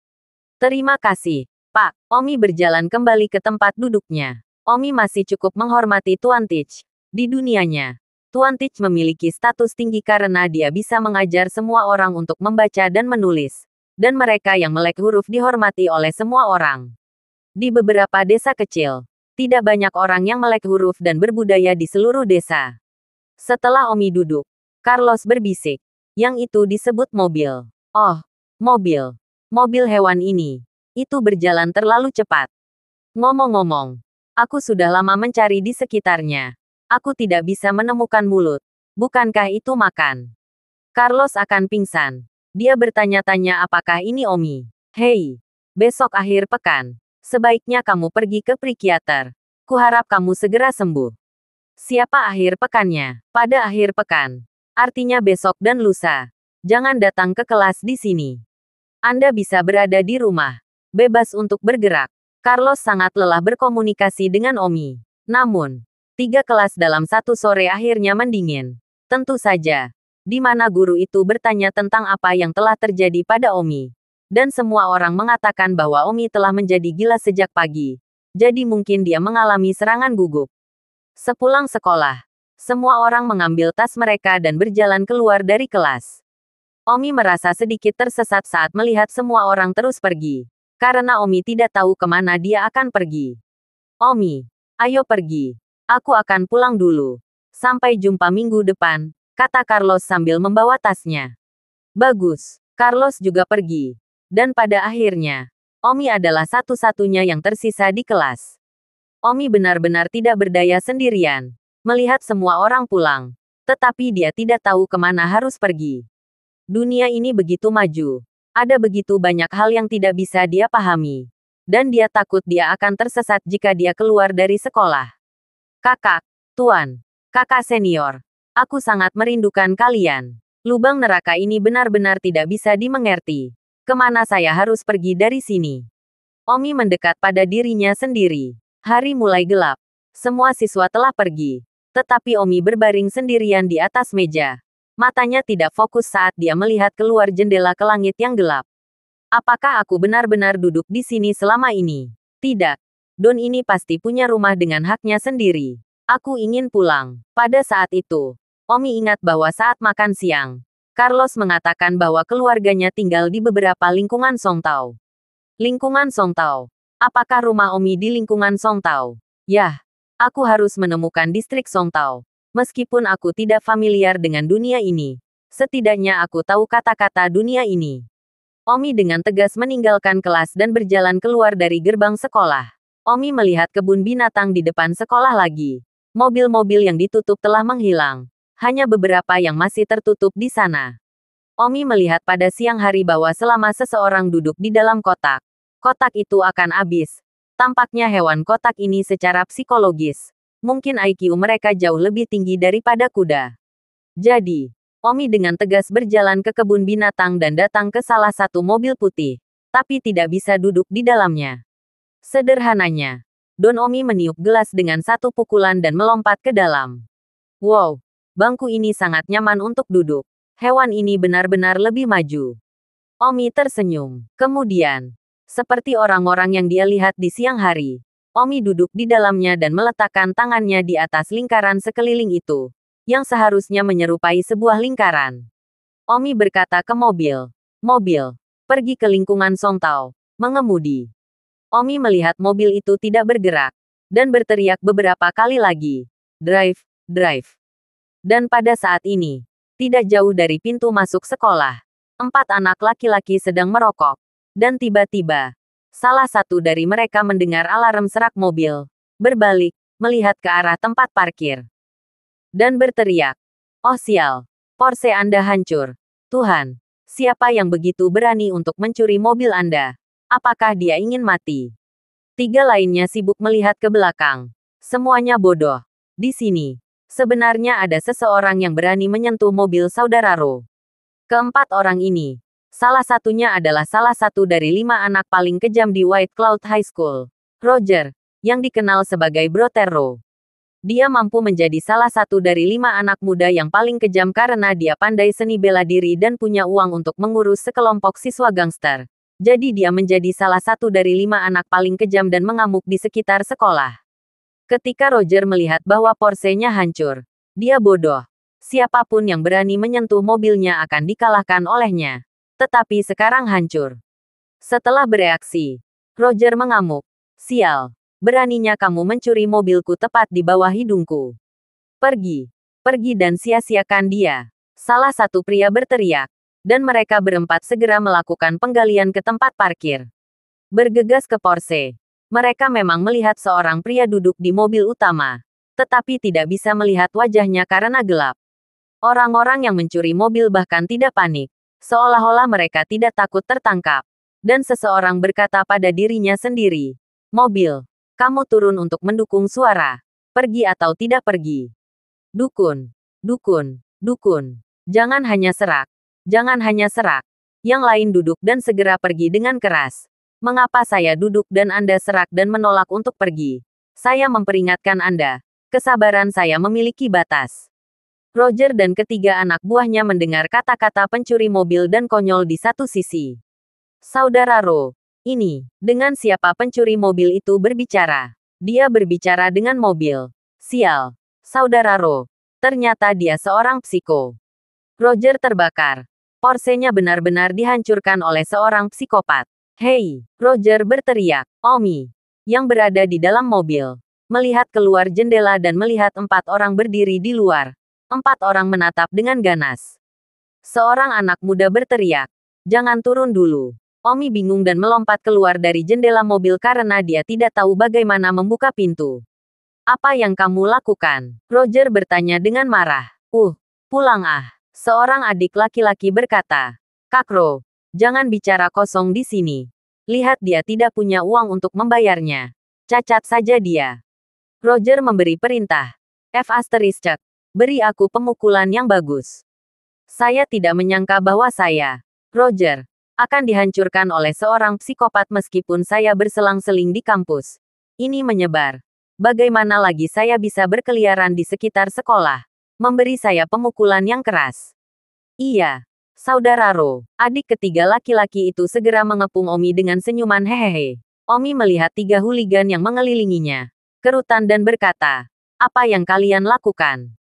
"Terima kasih, Pak." Omi berjalan kembali ke tempat duduknya. Omi masih cukup menghormati Tuan Teach. Di dunianya, Tuan Teach memiliki status tinggi karena dia bisa mengajar semua orang untuk membaca dan menulis. Dan mereka yang melek huruf dihormati oleh semua orang. Di beberapa desa kecil, tidak banyak orang yang melek huruf dan berbudaya di seluruh desa. Setelah Omi duduk, Carlos berbisik. "Yang itu disebut mobil." "Oh, mobil. Mobil hewan ini. Itu berjalan terlalu cepat. Ngomong-ngomong, aku sudah lama mencari di sekitarnya. Aku tidak bisa menemukan mulut. Bukankah itu makan?" Carlos akan pingsan. Dia bertanya-tanya apakah ini Omi. "Hei, besok akhir pekan. Sebaiknya kamu pergi ke psikiater. Kuharap kamu segera sembuh." "Siapa akhir pekannya?" "Pada akhir pekan. Artinya besok dan lusa. Jangan datang ke kelas di sini. Anda bisa berada di rumah. Bebas untuk bergerak." Carlos sangat lelah berkomunikasi dengan Omi. Namun, 3 kelas dalam satu sore akhirnya mendingin. Tentu saja. Di mana guru itu bertanya tentang apa yang telah terjadi pada Omi. Dan semua orang mengatakan bahwa Omi telah menjadi gila sejak pagi. Jadi mungkin dia mengalami serangan gugup. Sepulang sekolah, semua orang mengambil tas mereka dan berjalan keluar dari kelas. Omi merasa sedikit tersesat saat melihat semua orang terus pergi. Karena Omi tidak tahu kemana dia akan pergi. "Omi, ayo pergi. Aku akan pulang dulu. Sampai jumpa minggu depan," kata Carlos sambil membawa tasnya. Bagus. Carlos juga pergi. Dan pada akhirnya, Omi adalah satu-satunya yang tersisa di kelas. Omi benar-benar tidak berdaya sendirian. Melihat semua orang pulang. Tetapi dia tidak tahu kemana harus pergi. Dunia ini begitu maju. Ada begitu banyak hal yang tidak bisa dia pahami. Dan dia takut dia akan tersesat jika dia keluar dari sekolah. "Kakak, Tuan, kakak senior. Aku sangat merindukan kalian. Lubang neraka ini benar-benar tidak bisa dimengerti. Kemana saya harus pergi dari sini?" Omi mendekat pada dirinya sendiri. Hari mulai gelap. Semua siswa telah pergi. Tetapi Omi berbaring sendirian di atas meja. Matanya tidak fokus saat dia melihat keluar jendela ke langit yang gelap. "Apakah aku benar-benar duduk di sini selama ini? Tidak. Don ini pasti punya rumah dengan haknya sendiri. Aku ingin pulang." Pada saat itu, Omi ingat bahwa saat makan siang, Carlos mengatakan bahwa keluarganya tinggal di beberapa lingkungan Songtao. Lingkungan Songtao. Apakah rumah Omi di lingkungan Songtao? Yah, aku harus menemukan distrik Songtao. Meskipun aku tidak familiar dengan dunia ini, Setidaknya aku tahu kata-kata dunia ini. Omi dengan tegas meninggalkan kelas dan berjalan keluar dari gerbang sekolah. Omi melihat kebun binatang di depan sekolah lagi. Mobil-mobil yang ditutup telah menghilang. Hanya beberapa yang masih tertutup di sana. Omi melihat pada siang hari bahwa selama seseorang duduk di dalam kotak, kotak itu akan habis. Tampaknya hewan kotak ini secara psikologis. Mungkin IQ mereka jauh lebih tinggi daripada kuda. Jadi, Omi dengan tegas berjalan ke kebun binatang dan datang ke salah satu mobil putih, tapi tidak bisa duduk di dalamnya. Sederhananya, Don Omi meniup gelas dengan satu pukulan dan melompat ke dalam. Wow, bangku ini sangat nyaman untuk duduk. Hewan ini benar-benar lebih maju. Omi tersenyum. Kemudian, seperti orang-orang yang dia lihat di siang hari, Omi duduk di dalamnya dan meletakkan tangannya di atas lingkaran sekeliling itu, yang seharusnya menyerupai sebuah lingkaran. Omi berkata ke mobil, "Mobil, pergi ke lingkungan Songtao, mengemudi." Omi melihat mobil itu tidak bergerak, dan berteriak beberapa kali lagi, "Drive, drive." Dan pada saat ini, tidak jauh dari pintu masuk sekolah, 4 anak laki-laki sedang merokok. Dan tiba-tiba, salah satu dari mereka mendengar alarm serak mobil, berbalik, melihat ke arah tempat parkir, dan berteriak, "Oh sial, Porsche Anda hancur. Tuhan, siapa yang begitu berani untuk mencuri mobil Anda? Apakah dia ingin mati?" 3 lainnya sibuk melihat ke belakang. Semuanya bodoh. Di sini, sebenarnya ada seseorang yang berani menyentuh mobil saudara Ro. Keempat orang ini, salah satunya adalah salah satu dari 5 anak paling kejam di White Cloud High School, Roger, yang dikenal sebagai Brother Ro. Dia mampu menjadi salah satu dari 5 anak muda yang paling kejam karena dia pandai seni bela diri dan punya uang untuk mengurus sekelompok siswa gangster. Jadi dia menjadi salah satu dari 5 anak paling kejam dan mengamuk di sekitar sekolah. Ketika Roger melihat bahwa Porsche-nya hancur, dia bodoh. Siapapun yang berani menyentuh mobilnya akan dikalahkan olehnya. Tetapi sekarang hancur. Setelah bereaksi, Roger mengamuk. "Sial. Beraninya kamu mencuri mobilku tepat di bawah hidungku. Pergi. Pergi dan sia-siakan dia." Salah satu pria berteriak. Dan mereka berempat segera melakukan penggalian ke tempat parkir. Bergegas ke Porsche. Mereka memang melihat seorang pria duduk di mobil utama. Tetapi tidak bisa melihat wajahnya karena gelap. Orang-orang yang mencuri mobil bahkan tidak panik. Seolah-olah mereka tidak takut tertangkap. Dan seseorang berkata pada dirinya sendiri, "Mobil, kamu turun untuk mendukung suara. Pergi atau tidak pergi." Dukun, dukun, dukun. Jangan hanya serak. Jangan hanya serak. Yang lain duduk dan segera pergi dengan keras. "Mengapa saya duduk dan Anda serak dan menolak untuk pergi? Saya memperingatkan Anda. Kesabaran saya memiliki batas." Roger dan ketiga anak buahnya mendengar kata-kata pencuri mobil dan konyol di satu sisi. "Saudara Ro, ini, dengan siapa pencuri mobil itu berbicara? Dia berbicara dengan mobil. Sial. Saudara Ro, ternyata dia seorang psiko." Roger terbakar. Porsche-nya benar-benar dihancurkan oleh seorang psikopat. "Hei!" Roger berteriak. Omi, yang berada di dalam mobil, melihat keluar jendela dan melihat 4 orang berdiri di luar. 4 orang menatap dengan ganas. Seorang anak muda berteriak, "Jangan turun dulu." Omi bingung dan melompat keluar dari jendela mobil karena dia tidak tahu bagaimana membuka pintu. "Apa yang kamu lakukan?" Roger bertanya dengan marah. Pulang ah." Seorang adik laki-laki berkata. "Kak Ro, jangan bicara kosong di sini. Lihat dia tidak punya uang untuk membayarnya. Cacat saja dia." Roger memberi perintah. F***, beri aku pemukulan yang bagus. Saya tidak menyangka bahwa saya, Roger, akan dihancurkan oleh seorang psikopat meskipun saya berselang-seling di kampus. Ini menyebar. Bagaimana lagi saya bisa berkeliaran di sekitar sekolah? Memberi saya pemukulan yang keras. "Iya, Saudara Ro." Adik ketiga laki-laki itu segera mengepung Omi dengan senyuman hehehe. Omi melihat 3 hooligan yang mengelilinginya, kerutan dan berkata, "Apa yang kalian lakukan?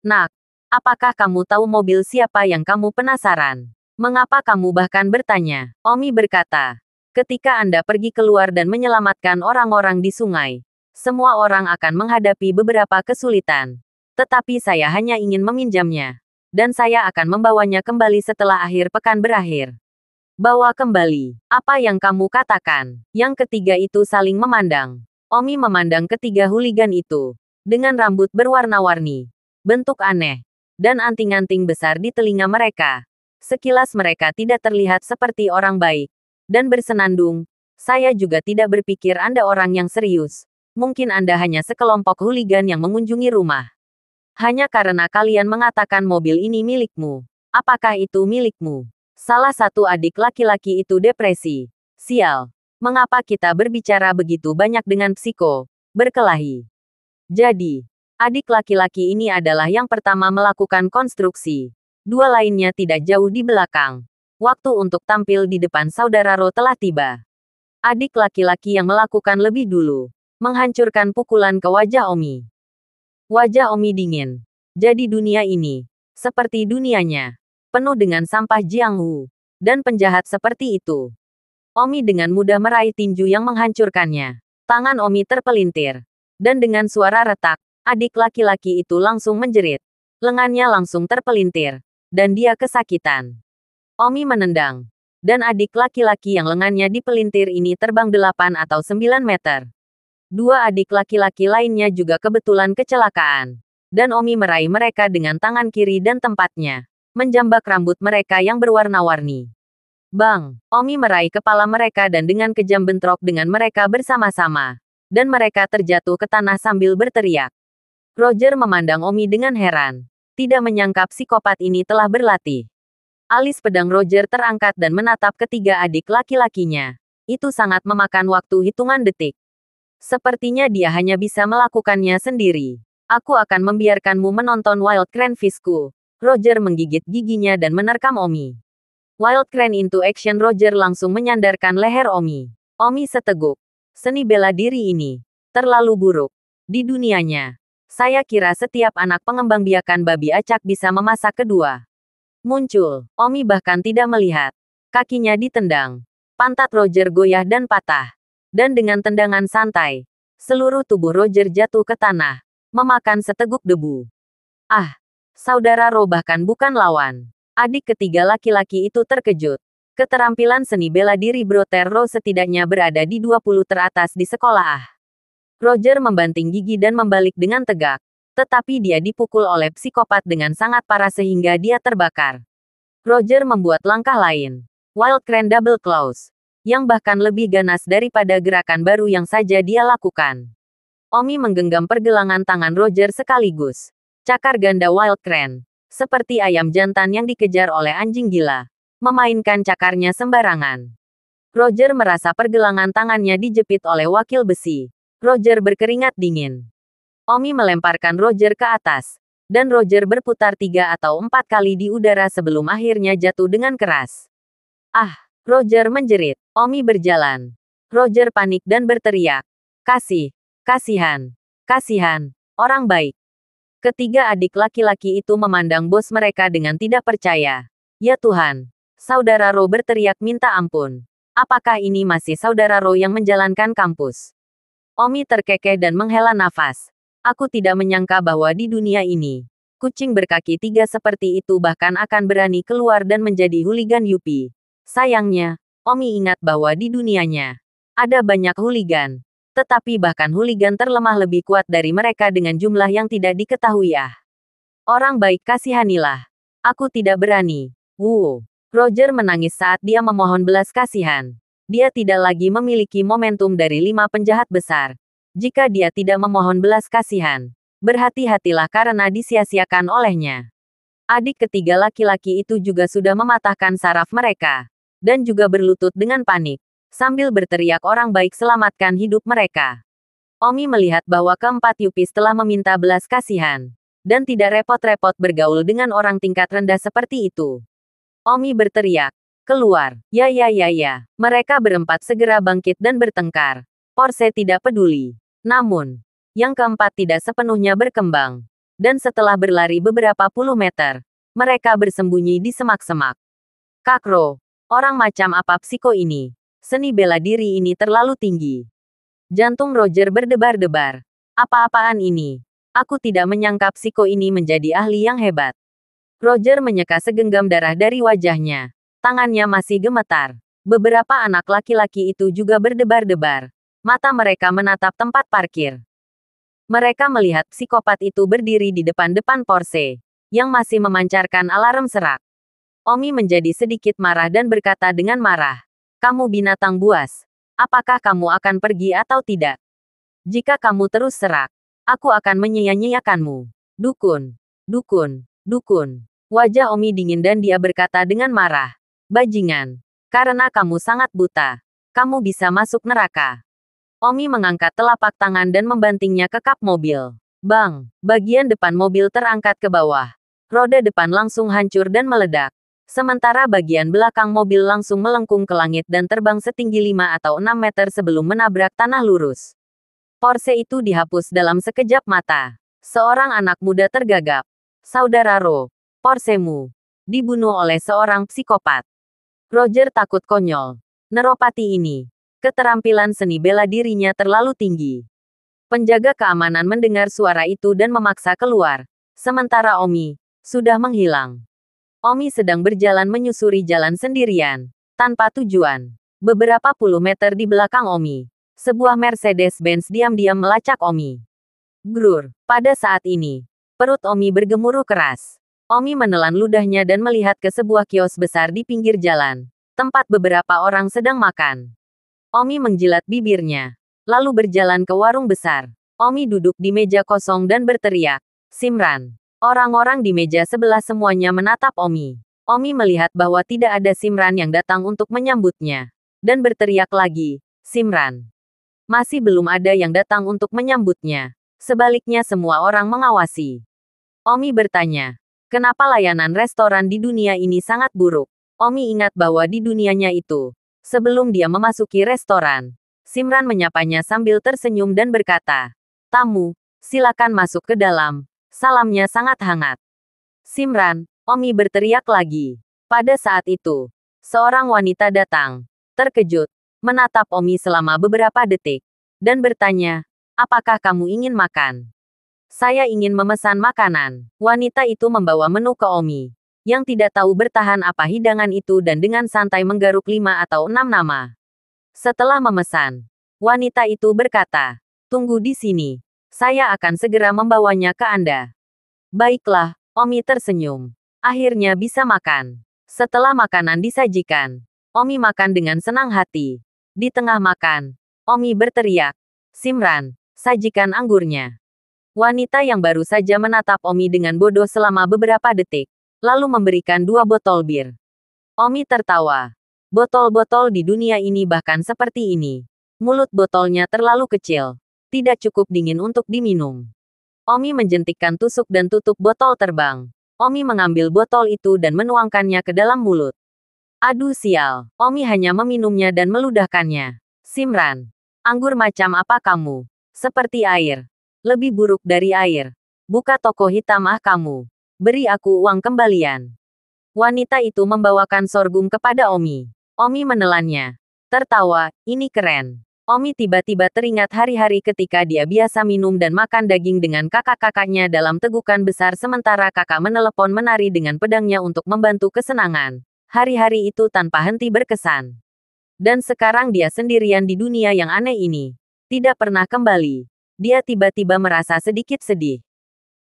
Nak, apakah kamu tahu mobil siapa yang kamu penasaran? Mengapa kamu bahkan bertanya?" Omi berkata, "Ketika Anda pergi keluar dan menyelamatkan orang-orang di sungai, semua orang akan menghadapi beberapa kesulitan. Tetapi saya hanya ingin meminjamnya. Dan saya akan membawanya kembali setelah akhir pekan berakhir. Bawa kembali. Apa yang kamu katakan? Yang ketiga itu saling memandang. Omi memandang ketiga hooligan itu. Dengan rambut berwarna-warni, bentuk aneh, dan anting-anting besar di telinga mereka. Sekilas mereka tidak terlihat seperti orang baik. Dan bersenandung, saya juga tidak berpikir Anda orang yang serius. Mungkin Anda hanya sekelompok hooligan yang mengunjungi rumah. Hanya karena kalian mengatakan mobil ini milikmu. Apakah itu milikmu? Salah satu adik laki-laki itu depresi. Sial. Mengapa kita berbicara begitu banyak dengan psiko? Berkelahi. Jadi, adik laki-laki ini adalah yang pertama melakukan konstruksi. Dua lainnya tidak jauh di belakang. Waktu untuk tampil di depan saudara Ro telah tiba. Adik laki-laki yang melakukan lebih dulu. Menghancurkan pukulan ke wajah Omi. Wajah Omi dingin. Jadi dunia ini, seperti dunianya, penuh dengan sampah Jianghu. Dan penjahat seperti itu. Omi dengan mudah meraih tinju yang menghancurkannya. Tangan Omi terpelintir. Dan dengan suara retak, adik laki-laki itu langsung menjerit. Lengannya langsung terpelintir. Dan dia kesakitan. Omi menendang. Dan adik laki-laki yang lengannya dipelintir ini terbang 8 atau 9 meter. Dua adik laki-laki lainnya juga kebetulan kecelakaan. Dan Omi meraih mereka dengan tangan kiri dan tempatnya menjambak rambut mereka yang berwarna-warni. Bang! Omi meraih kepala mereka dan dengan kejam bentrok dengan mereka bersama-sama. Dan mereka terjatuh ke tanah sambil berteriak. Roger memandang Omi dengan heran. Tidak menyangka psikopat ini telah berlatih. Alis pedang Roger terangkat dan menatap ketiga adik laki-lakinya. Itu sangat memakan waktu hitungan detik. Sepertinya dia hanya bisa melakukannya sendiri. Aku akan membiarkanmu menonton Wild Crane Fistku. Roger menggigit giginya dan menerkam Omi. Wild Crane into action. Roger langsung menyandarkan leher Omi. Omi seteguk. Seni bela diri ini terlalu buruk. Di dunianya, saya kira setiap anak pengembangbiakan babi acak bisa memasak kedua. Muncul. Omi bahkan tidak melihat. Kakinya ditendang. Pantat Roger goyah dan patah. Dan dengan tendangan santai, seluruh tubuh Roger jatuh ke tanah, memakan seteguk debu. Ah, saudara Ro bahkan bukan lawan. Adik ketiga laki-laki itu terkejut. Keterampilan seni bela diri Brother Ro setidaknya berada di 20 teratas di sekolah. Roger membanting gigi dan membalik dengan tegak. Tetapi dia dipukul oleh psikopat dengan sangat parah sehingga dia terbakar. Roger membuat langkah lain. Wild Crane Double Claws. Yang bahkan lebih ganas daripada gerakan baru yang saja dia lakukan. Omi menggenggam pergelangan tangan Roger sekaligus. Cakar ganda Wild Crane. Seperti ayam jantan yang dikejar oleh anjing gila. Memainkan cakarnya sembarangan. Roger merasa pergelangan tangannya dijepit oleh wakil besi. Roger berkeringat dingin. Omi melemparkan Roger ke atas. Dan Roger berputar 3 atau 4 kali di udara sebelum akhirnya jatuh dengan keras. Ah! Roger menjerit. Omi berjalan. Roger panik dan berteriak. Kasihan. Kasihan. Orang baik. Ketiga adik laki-laki itu memandang bos mereka dengan tidak percaya. Ya Tuhan. Saudara Ro berteriak minta ampun. Apakah ini masih saudara Ro yang menjalankan kampus? Omi terkekeh dan menghela nafas. Aku tidak menyangka bahwa di dunia ini, kucing berkaki 3 seperti itu bahkan akan berani keluar dan menjadi hooligan Yupi. Sayangnya, Omi ingat bahwa di dunianya, ada banyak hooligan. Tetapi bahkan hooligan terlemah lebih kuat dari mereka dengan jumlah yang tidak diketahui. Orang baik, kasihanilah. Aku tidak berani. Wow. Roger menangis saat dia memohon belas kasihan. Dia tidak lagi memiliki momentum dari 5 penjahat besar. Jika dia tidak memohon belas kasihan, berhati-hatilah karena disia-siakan olehnya. Adik ketiga laki-laki itu juga sudah mematahkan saraf mereka. Dan juga berlutut dengan panik. Sambil berteriak orang baik selamatkan hidup mereka. Omi melihat bahwa keempat Yupis telah meminta belas kasihan. Dan tidak repot-repot bergaul dengan orang tingkat rendah seperti itu. Omi berteriak. Keluar. Ya. Mereka berempat segera bangkit dan bertengkar. Porse tidak peduli. Namun, yang keempat tidak sepenuhnya berkembang. Dan setelah berlari beberapa puluh meter, mereka bersembunyi di semak-semak. Kakro. Orang macam apa psiko ini? Seni bela diri ini terlalu tinggi. Jantung Roger berdebar-debar. Apa-apaan ini? Aku tidak menyangka psiko ini menjadi ahli yang hebat. Roger menyeka segenggam darah dari wajahnya. Tangannya masih gemetar. Beberapa anak laki-laki itu juga berdebar-debar. Mata mereka menatap tempat parkir. Mereka melihat psikopat itu berdiri di depan-depan Porsche, yang masih memancarkan alarm serak. Omi menjadi sedikit marah dan berkata dengan marah, "Kamu binatang buas. Apakah kamu akan pergi atau tidak? Jika kamu terus serak, aku akan menyia-nyiakanmu." Dukun, dukun, dukun. Wajah Omi dingin dan dia berkata dengan marah, "Bajingan. Karena kamu sangat buta. Kamu bisa masuk neraka." Omi mengangkat telapak tangan dan membantingnya ke kap mobil. Bang! Bagian depan mobil terangkat ke bawah. Roda depan langsung hancur dan meledak. Sementara bagian belakang mobil langsung melengkung ke langit dan terbang setinggi 5 atau 6 meter sebelum menabrak tanah lurus. Porsche itu dihapus dalam sekejap mata. Seorang anak muda tergagap. "Saudara Ro, Porschemu dibunuh oleh seorang psikopat." Roger takut konyol. Neropati ini, keterampilan seni bela dirinya terlalu tinggi. Penjaga keamanan mendengar suara itu dan memaksa keluar. Sementara Omi sudah menghilang. Omi sedang berjalan menyusuri jalan sendirian, tanpa tujuan. Beberapa puluh meter di belakang Omi, sebuah Mercedes-Benz diam-diam melacak Omi. Grur. Pada saat ini, perut Omi bergemuruh keras. Omi menelan ludahnya dan melihat ke sebuah kios besar di pinggir jalan, tempat beberapa orang sedang makan. Omi menjilat bibirnya, lalu berjalan ke warung besar. Omi duduk di meja kosong dan berteriak, "Simran!" Orang-orang di meja sebelah semuanya menatap Omi. Omi melihat bahwa tidak ada Simran yang datang untuk menyambutnya. Dan berteriak lagi, "Simran!" Masih belum ada yang datang untuk menyambutnya. Sebaliknya semua orang mengawasi. Omi bertanya, "Kenapa layanan restoran di dunia ini sangat buruk?" Omi ingat bahwa di dunianya itu, sebelum dia memasuki restoran, Simran menyapanya sambil tersenyum dan berkata, "Tamu, silakan masuk ke dalam. Salamnya sangat hangat." "Simran!" Omi berteriak lagi. Pada saat itu, seorang wanita datang, terkejut, menatap Omi selama beberapa detik, dan bertanya, "Apakah kamu ingin makan?" "Saya ingin memesan makanan." Wanita itu membawa menu ke Omi, yang tidak tahu bertahan apa hidangan itu dan dengan santai menggaruk 5 atau 6 nama. Setelah memesan, wanita itu berkata, "Tunggu di sini. Saya akan segera membawanya ke Anda." "Baiklah," Omi tersenyum. Akhirnya bisa makan. Setelah makanan disajikan, Omi makan dengan senang hati. Di tengah makan, Omi berteriak, "Simran, sajikan anggurnya." Wanita yang baru saja menatap Omi dengan bodoh selama beberapa detik, lalu memberikan 2 botol bir. Omi tertawa. Botol-botol di dunia ini bahkan seperti ini. Mulut botolnya terlalu kecil. Tidak cukup dingin untuk diminum. Omi menjentikkan tusuk dan tutup botol terbang. Omi mengambil botol itu dan menuangkannya ke dalam mulut. Aduh sial, Omi hanya meminumnya dan meludahkannya. "Simran, anggur macam apa kamu?" "Seperti air. Lebih buruk dari air. Buka toko hitam kamu. Beri aku uang kembalian." Wanita itu membawakan sorghum kepada Omi. Omi menelannya. Tertawa, ini keren. Omi tiba-tiba teringat hari-hari ketika dia biasa minum dan makan daging dengan kakak-kakaknya dalam tegukan besar sementara kakak menelepon menari dengan pedangnya untuk membantu kesenangan. Hari-hari itu tanpa henti berkesan. Dan sekarang dia sendirian di dunia yang aneh ini. Tidak pernah kembali. Dia tiba-tiba merasa sedikit sedih.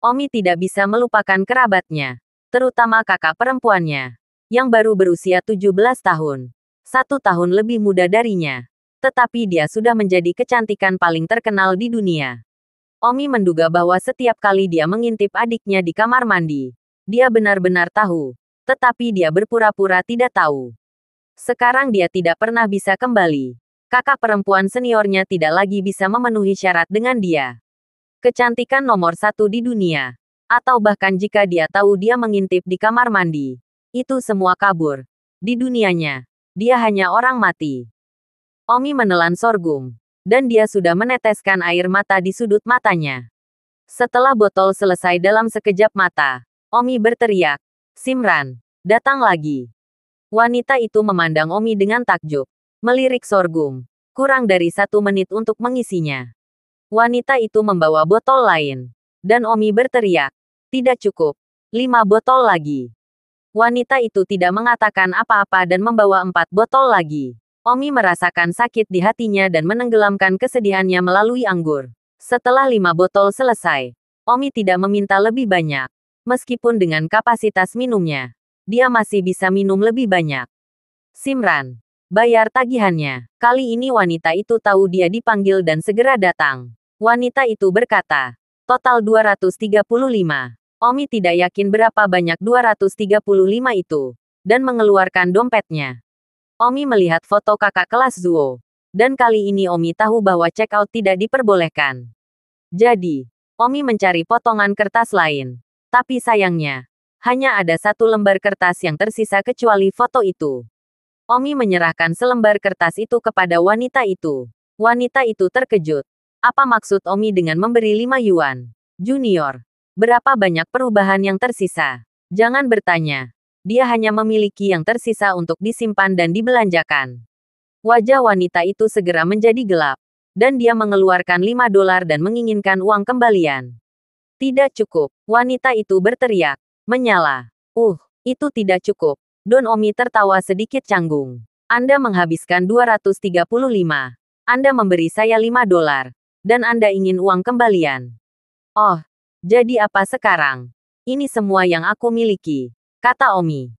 Omi tidak bisa melupakan kerabatnya, terutama kakak perempuannya, yang baru berusia 17 tahun. 1 tahun lebih muda darinya. Tetapi dia sudah menjadi kecantikan paling terkenal di dunia. Omi menduga bahwa setiap kali dia mengintip adiknya di kamar mandi, dia benar-benar tahu, tetapi dia berpura-pura tidak tahu. Sekarang dia tidak pernah bisa kembali. Kakak perempuan seniornya tidak lagi bisa memenuhi syarat dengan dia. Kecantikan nomor 1 di dunia. Atau bahkan jika dia tahu dia mengintip di kamar mandi. Itu semua kabur. Di dunianya, dia hanya orang mati. Omi menelan sorghum. Dan dia sudah meneteskan air mata di sudut matanya. Setelah botol selesai dalam sekejap mata, Omi berteriak, "Simran, datang lagi." Wanita itu memandang Omi dengan takjub. Melirik sorghum. Kurang dari 1 menit untuk mengisinya. Wanita itu membawa botol lain. Dan Omi berteriak, "Tidak cukup." 5 botol lagi. Wanita itu tidak mengatakan apa-apa dan membawa 4 botol lagi. Omi merasakan sakit di hatinya dan menenggelamkan kesedihannya melalui anggur. Setelah 5 botol selesai, Omi tidak meminta lebih banyak. Meskipun dengan kapasitas minumnya, dia masih bisa minum lebih banyak. Simran, bayar tagihannya. Kali ini wanita itu tahu dia dipanggil dan segera datang. Wanita itu berkata, total 235. Omi tidak yakin berapa banyak 235 itu, dan mengeluarkan dompetnya. Omi melihat foto kakak kelas Zuo. Dan kali ini Omi tahu bahwa check out tidak diperbolehkan. Jadi, Omi mencari potongan kertas lain. Tapi sayangnya, hanya ada 1 lembar kertas yang tersisa kecuali foto itu. Omi menyerahkan selembar kertas itu kepada wanita itu. Wanita itu terkejut. Apa maksud Omi dengan memberi 5 yuan? Junior, berapa banyak perubahan yang tersisa? Jangan bertanya. Dia hanya memiliki yang tersisa untuk disimpan dan dibelanjakan. Wajah wanita itu segera menjadi gelap. Dan dia mengeluarkan 5 dolar dan menginginkan uang kembalian. Tidak cukup. Wanita itu berteriak. Menyala. Itu tidak cukup. Don Omi tertawa sedikit canggung. Anda menghabiskan 235. Anda memberi saya 5 dolar. Dan Anda ingin uang kembalian. Oh, jadi apa sekarang? Ini semua yang aku miliki, kata Omi.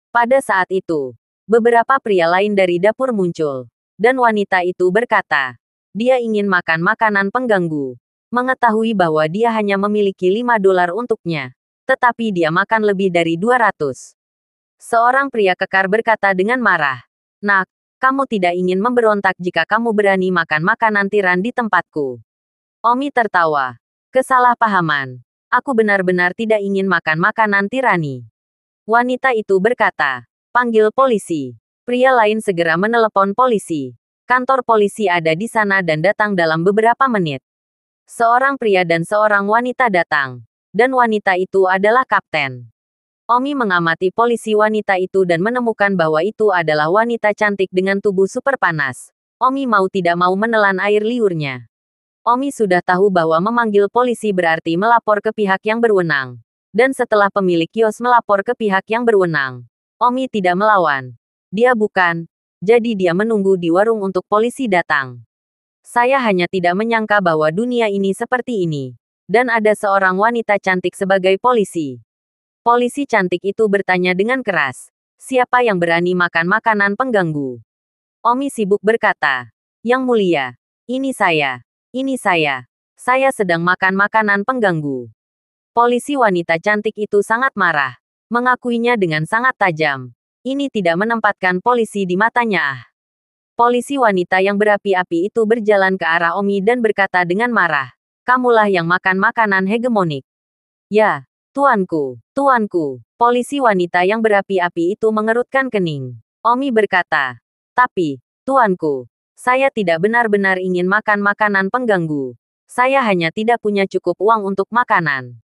Pada saat itu, beberapa pria lain dari dapur muncul. Dan wanita itu berkata, dia ingin makan makanan pengganggu. Mengetahui bahwa dia hanya memiliki 5 dolar untuknya. Tetapi dia makan lebih dari 200. Seorang pria kekar berkata dengan marah, "Nak, kamu tidak ingin memberontak jika kamu berani makan makanan tiran di tempatku." Omi tertawa. Kesalahpahaman. Aku benar-benar tidak ingin makan makanan tirani. Wanita itu berkata, "Panggil polisi." Pria lain segera menelepon polisi. Kantor polisi ada di sana dan datang dalam beberapa menit. Seorang pria dan seorang wanita datang. Dan wanita itu adalah kapten. Omi mengamati polisi wanita itu dan menemukan bahwa itu adalah wanita cantik dengan tubuh super panas. Omi mau tidak mau menelan air liurnya. Omi sudah tahu bahwa memanggil polisi berarti melapor ke pihak yang berwenang. Dan setelah pemilik kios melapor ke pihak yang berwenang, Omi tidak melawan. Dia bukan. Jadi dia menunggu di warung untuk polisi datang. Saya hanya tidak menyangka bahwa dunia ini seperti ini. Dan ada seorang wanita cantik sebagai polisi. Polisi cantik itu bertanya dengan keras, siapa yang berani makan makanan pengganggu? Omi sibuk berkata, Yang mulia, ini saya. Saya sedang makan makanan pengganggu. Polisi wanita cantik itu sangat marah, mengakuinya dengan sangat tajam. Ini tidak menempatkan polisi di matanya. Polisi wanita yang berapi-api itu berjalan ke arah Omi dan berkata dengan marah, kamulah yang makan makanan hegemonik. Ya. Tuanku, polisi wanita yang berapi-api itu mengerutkan kening. Omi berkata, tapi, tuanku, saya tidak benar-benar ingin makan makanan pengganggu. Saya hanya tidak punya cukup uang untuk makanan.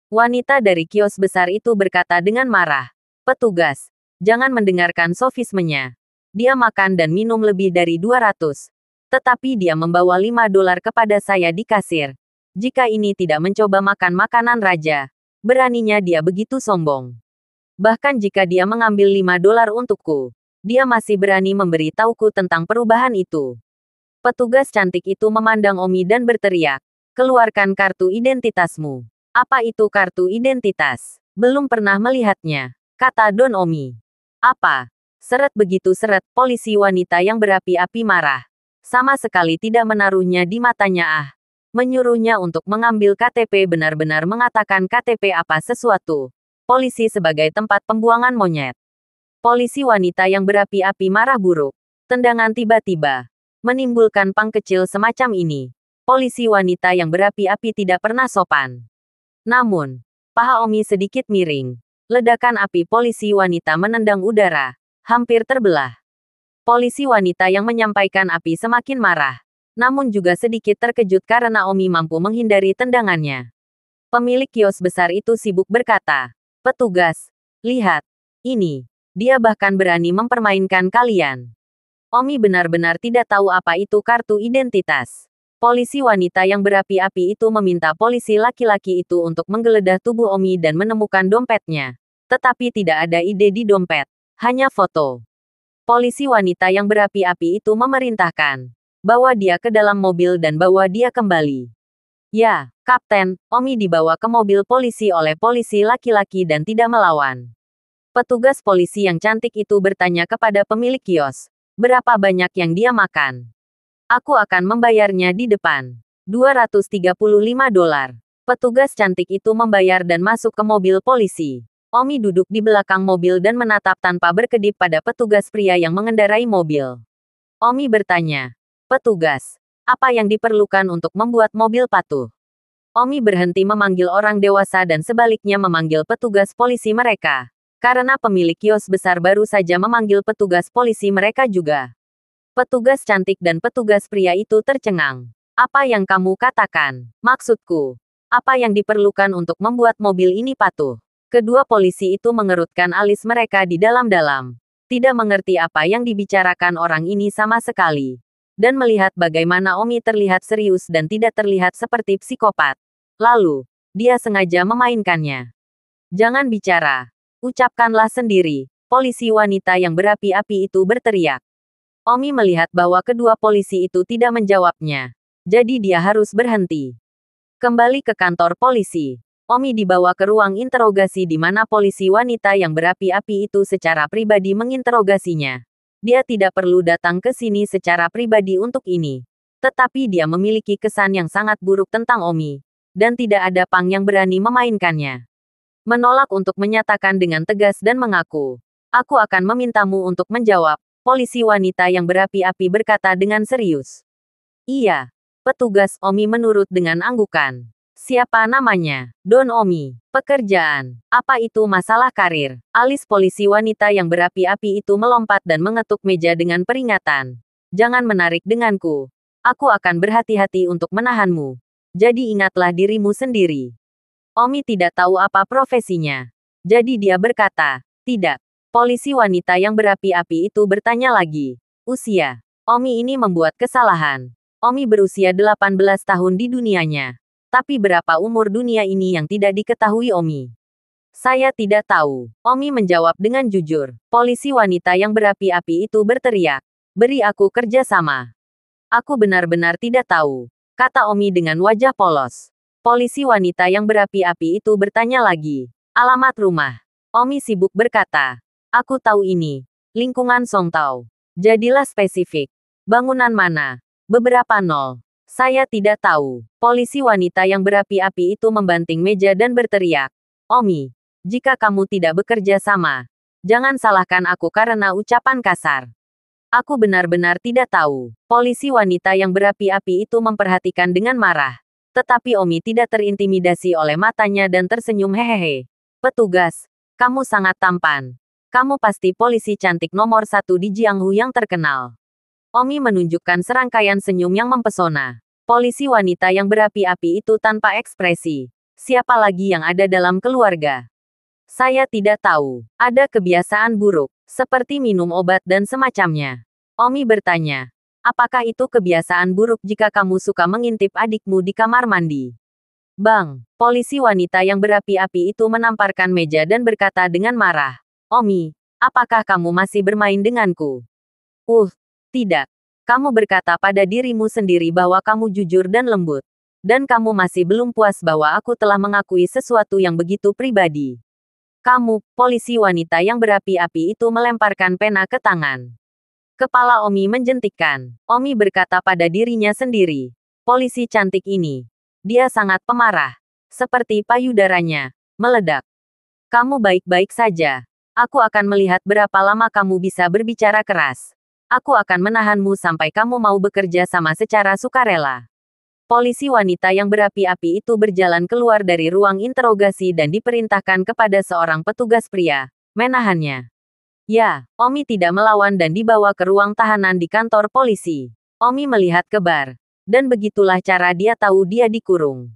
Wanita dari kios besar itu berkata dengan marah, petugas, jangan mendengarkan sofismenya. Dia makan dan minum lebih dari 200. Tetapi dia membawa 5 dolar kepada saya di kasir. Jika ini tidak mencoba makan makanan raja, beraninya dia begitu sombong. Bahkan jika dia mengambil 5 dolar untukku, dia masih berani memberi tauku tentang perubahan itu. Petugas cantik itu memandang Omi dan berteriak, keluarkan kartu identitasmu. Apa itu kartu identitas? Belum pernah melihatnya, kata Don Omi. Apa? Seret begitu seret, polisi wanita yang berapi-api marah. Sama sekali tidak menaruhnya di matanya. Menyuruhnya untuk mengambil KTP, benar-benar mengatakan KTP apa sesuatu. Polisi sebagai tempat pembuangan monyet. Polisi wanita yang berapi-api marah buruk. Tendangan tiba-tiba menimbulkan pang kecil semacam ini. Polisi wanita yang berapi-api tidak pernah sopan. Namun, paha Omi sedikit miring. Ledakan api polisi wanita menendang udara. Hampir terbelah. Polisi wanita yang menyampaikan api semakin marah. Namun juga sedikit terkejut karena Omi mampu menghindari tendangannya. Pemilik kios besar itu sibuk berkata, petugas, lihat, ini, dia bahkan berani mempermainkan kalian. Omi benar-benar tidak tahu apa itu kartu identitas. Polisi wanita yang berapi-api itu meminta polisi laki-laki itu untuk menggeledah tubuh Omi dan menemukan dompetnya. Tetapi tidak ada ide di dompet. Hanya foto. Polisi wanita yang berapi-api itu memerintahkan. Bawa dia ke dalam mobil dan bawa dia kembali. Ya, Kapten, Omi dibawa ke mobil polisi oleh polisi laki-laki dan tidak melawan. Petugas polisi yang cantik itu bertanya kepada pemilik kios. Berapa banyak yang dia makan? Aku akan membayarnya di depan. $235. Petugas cantik itu membayar dan masuk ke mobil polisi. Omi duduk di belakang mobil dan menatap tanpa berkedip pada petugas pria yang mengendarai mobil. Omi bertanya, "Petugas, apa yang diperlukan untuk membuat mobil patuh?" Omi berhenti memanggil orang dewasa dan sebaliknya memanggil petugas polisi mereka. Karena pemilik kios besar baru saja memanggil petugas polisi mereka juga. Petugas cantik dan petugas pria itu tercengang. Apa yang kamu katakan? Maksudku, apa yang diperlukan untuk membuat mobil ini patuh? Kedua polisi itu mengerutkan alis mereka di dalam-dalam. Tidak mengerti apa yang dibicarakan orang ini sama sekali. Dan melihat bagaimana Omi terlihat serius dan tidak terlihat seperti psikopat. Lalu, dia sengaja memainkannya. Jangan bicara. Ucapkanlah sendiri. Polisi wanita yang berapi-api itu berteriak. Omi melihat bahwa kedua polisi itu tidak menjawabnya. Jadi dia harus berhenti. Kembali ke kantor polisi. Omi dibawa ke ruang interogasi di mana polisi wanita yang berapi-api itu secara pribadi menginterogasinya. Dia tidak perlu datang ke sini secara pribadi untuk ini. Tetapi dia memiliki kesan yang sangat buruk tentang Omi. Dan tidak ada Pang yang berani memainkannya. Menolak untuk menyatakan dengan tegas dan mengaku. Aku akan memintamu untuk menjawab. Polisi wanita yang berapi-api berkata dengan serius. Iya. Petugas Omi menurut dengan anggukan. Siapa namanya? Don Omi. Pekerjaan. Apa itu masalah karir? Alis polisi wanita yang berapi-api itu melompat dan mengetuk meja dengan peringatan. Jangan menarik denganku. Aku akan berhati-hati untuk menahanmu. Jadi ingatlah dirimu sendiri. Omi tidak tahu apa profesinya. Jadi dia berkata, tidak. Polisi wanita yang berapi-api itu bertanya lagi. Usia. Omi ini membuat kesalahan. Omi berusia 18 tahun di dunianya. Tapi berapa umur dunia ini yang tidak diketahui Omi? Saya tidak tahu. Omi menjawab dengan jujur. Polisi wanita yang berapi-api itu berteriak. Beri aku kerja sama. Aku benar-benar tidak tahu. Kata Omi dengan wajah polos. Polisi wanita yang berapi-api itu bertanya lagi. Alamat rumah. Omi sibuk berkata. Aku tahu ini. Lingkungan Songtao. Jadilah spesifik. Bangunan mana? Beberapa nol. Saya tidak tahu. Polisi wanita yang berapi-api itu membanting meja dan berteriak. Omi, jika kamu tidak bekerja sama, jangan salahkan aku karena ucapan kasar. Aku benar-benar tidak tahu. Polisi wanita yang berapi-api itu memperhatikan dengan marah. Tetapi Omi tidak terintimidasi oleh matanya dan tersenyum hehehe. Petugas, kamu sangat tampan. Kamu pasti polisi cantik nomor 1 di Jianghu yang terkenal. Omi menunjukkan serangkaian senyum yang mempesona. Polisi wanita yang berapi-api itu tanpa ekspresi. Siapa lagi yang ada dalam keluarga? Saya tidak tahu. Ada kebiasaan buruk, seperti minum obat dan semacamnya. Omi bertanya. Apakah itu kebiasaan buruk jika kamu suka mengintip adikmu di kamar mandi? Bang, polisi wanita yang berapi-api itu menamparkan meja dan berkata dengan marah. Omi, apakah kamu masih bermain denganku? Tidak. Kamu berkata pada dirimu sendiri bahwa kamu jujur dan lembut. Dan kamu masih belum puas bahwa aku telah mengakui sesuatu yang begitu pribadi. Kamu, polisi wanita yang berapi-api itu melemparkan pena ke tangan. Kepala Omi menjentikkan. Omi berkata pada dirinya sendiri. Polisi cantik ini. Dia sangat pemarah. Seperti payudaranya. Meledak. Kamu baik-baik saja. Aku akan melihat berapa lama kamu bisa berbicara keras. Aku akan menahanmu sampai kamu mau bekerja sama secara sukarela. Polisi wanita yang berapi-api itu berjalan keluar dari ruang interogasi dan diperintahkan kepada seorang petugas pria, menahannya. Ya, Omi tidak melawan dan dibawa ke ruang tahanan di kantor polisi. Omi melihat ke bar. Dan begitulah cara dia tahu dia dikurung.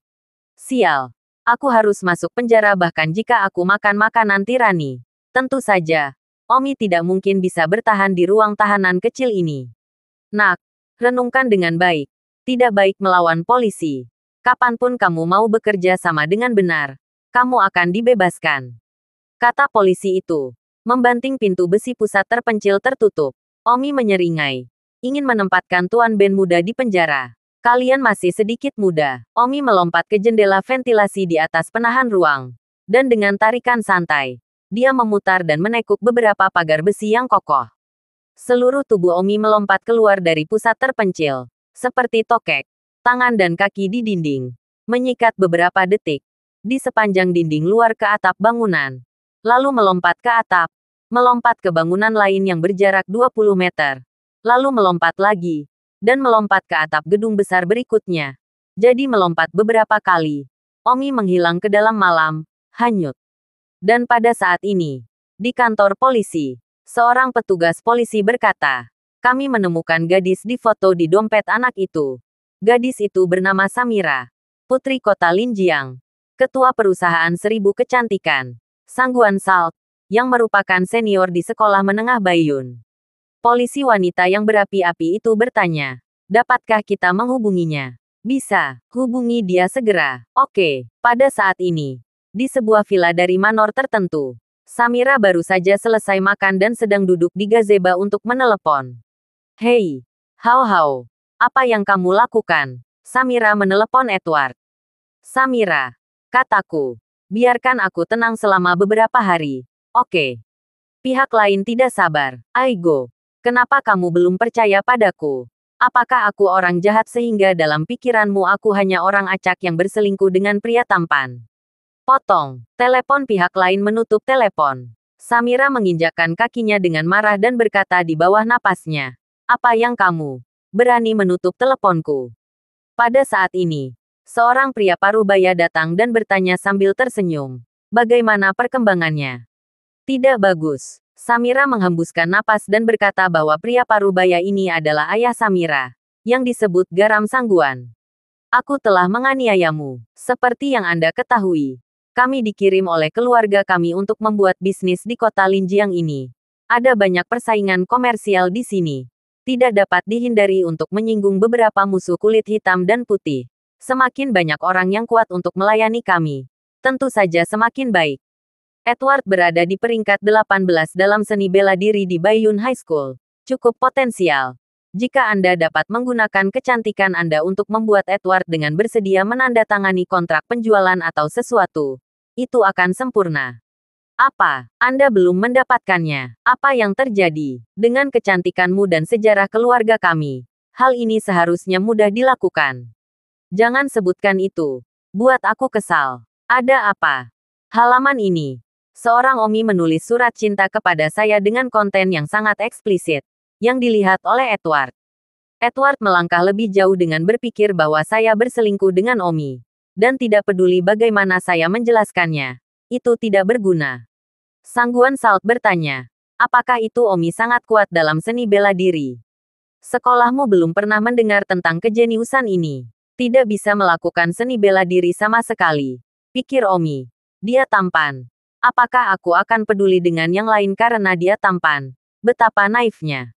Sial. Aku harus masuk penjara bahkan jika aku makan makanan tirani. Tentu saja, Omi tidak mungkin bisa bertahan di ruang tahanan kecil ini. Nak, renungkan dengan baik. Tidak baik melawan polisi. Kapanpun kamu mau bekerja sama dengan benar, kamu akan dibebaskan. Kata polisi itu, membanting pintu besi pusat terpencil tertutup. Omi menyeringai. Ingin menempatkan Tuan Ben muda di penjara. Kalian masih sedikit muda. Omi melompat ke jendela ventilasi di atas penahan ruang. Dan dengan tarikan santai, dia memutar dan menekuk beberapa pagar besi yang kokoh. Seluruh tubuh Omi melompat keluar dari pusat terpencil. Seperti tokek, tangan dan kaki di dinding. Menyikat beberapa detik. Di sepanjang dinding luar ke atap bangunan. Lalu melompat ke atap. Melompat ke bangunan lain yang berjarak 20 meter. Lalu melompat lagi, dan melompat ke atap gedung besar berikutnya. Jadi melompat beberapa kali. Omi menghilang ke dalam malam, hanyut. Dan pada saat ini, di kantor polisi, seorang petugas polisi berkata, kami menemukan gadis di foto di dompet anak itu. Gadis itu bernama Samira, putri kota Linjiang, ketua perusahaan 1000 kecantikan, Sangguan Salt, yang merupakan senior di sekolah menengah Baiyun. Polisi wanita yang berapi-api itu bertanya, dapatkah kita menghubunginya? Bisa, hubungi dia segera. Oke, pada saat ini, di sebuah villa dari manor tertentu, Samira baru saja selesai makan dan sedang duduk di gazebo untuk menelepon. Hei, Hao, apa yang kamu lakukan? Samira menelepon Edward. Samira, kataku, biarkan aku tenang selama beberapa hari. Oke. Pihak lain tidak sabar. Aigo. Kenapa kamu belum percaya padaku? Apakah aku orang jahat sehingga dalam pikiranmu aku hanya orang acak yang berselingkuh dengan pria tampan? Potong. Telepon pihak lain menutup telepon. Samira menginjakkan kakinya dengan marah dan berkata di bawah napasnya. Apa yang kamu berani menutup teleponku? Pada saat ini, seorang pria parubaya datang dan bertanya sambil tersenyum. Bagaimana perkembangannya? Tidak bagus. Samira menghembuskan napas dan berkata bahwa pria parubaya ini adalah ayah Samira, yang disebut Garam Sangguan. Aku telah menganiayamu. Seperti yang Anda ketahui, kami dikirim oleh keluarga kami untuk membuat bisnis di kota Linjiang ini. Ada banyak persaingan komersial di sini. Tidak dapat dihindari untuk menyinggung beberapa musuh kulit hitam dan putih. Semakin banyak orang yang kuat untuk melayani kami, tentu saja semakin baik. Edward berada di peringkat 18 dalam seni bela diri di Baiyun High School. Cukup potensial. Jika Anda dapat menggunakan kecantikan Anda untuk membuat Edward dengan bersedia menandatangani kontrak penjualan atau sesuatu, itu akan sempurna. Apa? Anda belum mendapatkannya? Apa yang terjadi dengan kecantikanmu dan sejarah keluarga kami? Hal ini seharusnya mudah dilakukan. Jangan sebutkan itu. Buat aku kesal. Ada apa? Halaman ini. Seorang Omi menulis surat cinta kepada saya dengan konten yang sangat eksplisit, yang dilihat oleh Edward. Edward melangkah lebih jauh dengan berpikir bahwa saya berselingkuh dengan Omi. Dan tidak peduli bagaimana saya menjelaskannya. Itu tidak berguna. Sangguan Salt bertanya, apakah itu Omi sangat kuat dalam seni bela diri? Sekolahmu belum pernah mendengar tentang kejeniusan ini. Tidak bisa melakukan seni bela diri sama sekali. Pikir Omi. Dia tampan. Apakah aku akan peduli dengan yang lain karena dia tampan? Betapa naifnya.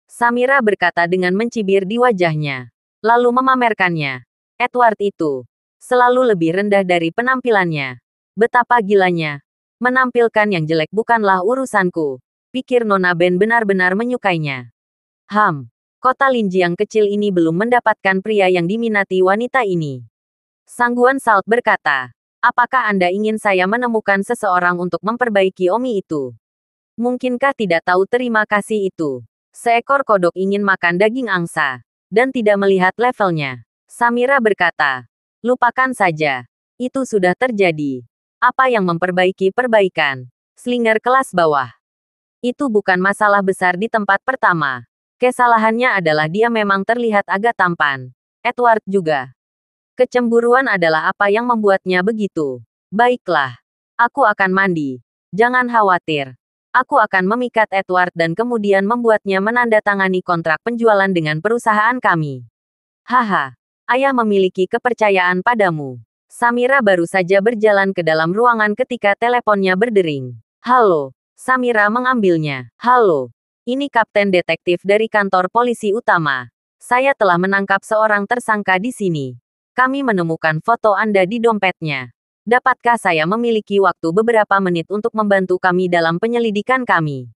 Samira berkata dengan mencibir di wajahnya. Lalu memamerkannya. Edward itu selalu lebih rendah dari penampilannya. Betapa gilanya. Menampilkan yang jelek bukanlah urusanku. Pikir Nona Ben benar-benar menyukainya. Kota Linjiang kecil ini belum mendapatkan pria yang diminati wanita ini. Sangguan Salt berkata. Apakah Anda ingin saya menemukan seseorang untuk memperbaiki Omi itu? Mungkinkah tidak tahu terima kasih itu? Seekor kodok ingin makan daging angsa, dan tidak melihat levelnya. Samira berkata, lupakan saja. Itu sudah terjadi. Apa yang memperbaiki perbaikan? Slinger kelas bawah. Itu bukan masalah besar di tempat pertama. Kesalahannya adalah dia memang terlihat agak tampan. Edward juga. Kecemburuan adalah apa yang membuatnya begitu. Baiklah. Aku akan mandi. Jangan khawatir. Aku akan memikat Edward dan kemudian membuatnya menandatangani kontrak penjualan dengan perusahaan kami. Haha. Ayah memiliki kepercayaan padamu. Samira baru saja berjalan ke dalam ruangan ketika teleponnya berdering. Halo. Samira mengambilnya. Halo. Ini Kapten Detektif dari kantor polisi utama. Saya telah menangkap seorang tersangka di sini. Kami menemukan foto Anda di dompetnya. Dapatkah saya memiliki waktu beberapa menit untuk membantu kami dalam penyelidikan kami?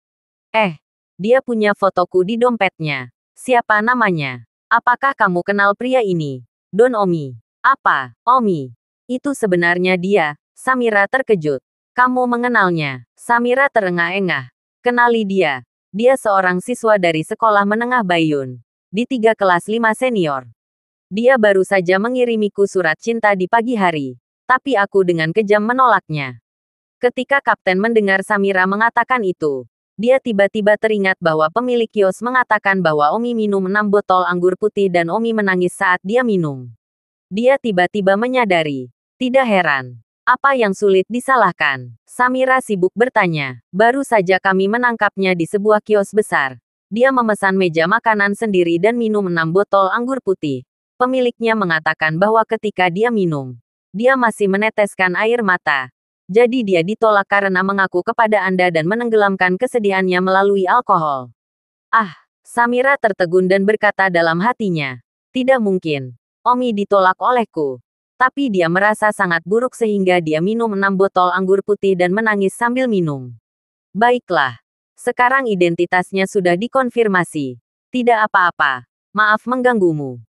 Dia punya fotoku di dompetnya. Siapa namanya? Apakah kamu kenal pria ini? Don Omi. Apa, Omi? Itu sebenarnya dia. Samira terkejut. Kamu mengenalnya? Samira terengah-engah. Kenali dia. Dia seorang siswa dari sekolah menengah Baiyun. Di 3 kelas 5 senior. Dia baru saja mengirimiku surat cinta di pagi hari. Tapi aku dengan kejam menolaknya. Ketika kapten mendengar Samira mengatakan itu, dia tiba-tiba teringat bahwa pemilik kios mengatakan bahwa Omi minum 6 botol anggur putih dan Omi menangis saat dia minum. Dia tiba-tiba menyadari. Tidak heran. Apa yang sulit disalahkan? Samira sibuk bertanya. Baru saja kami menangkapnya di sebuah kios besar. Dia memesan meja makanan sendiri dan minum 6 botol anggur putih. Pemiliknya mengatakan bahwa ketika dia minum, dia masih meneteskan air mata. Jadi dia ditolak karena mengaku kepada Anda dan menenggelamkan kesedihannya melalui alkohol. Samira tertegun dan berkata dalam hatinya. Tidak mungkin. Omi ditolak olehku. Tapi dia merasa sangat buruk sehingga dia minum 6 botol anggur putih dan menangis sambil minum. Baiklah. Sekarang identitasnya sudah dikonfirmasi. Tidak apa-apa. Maaf mengganggumu.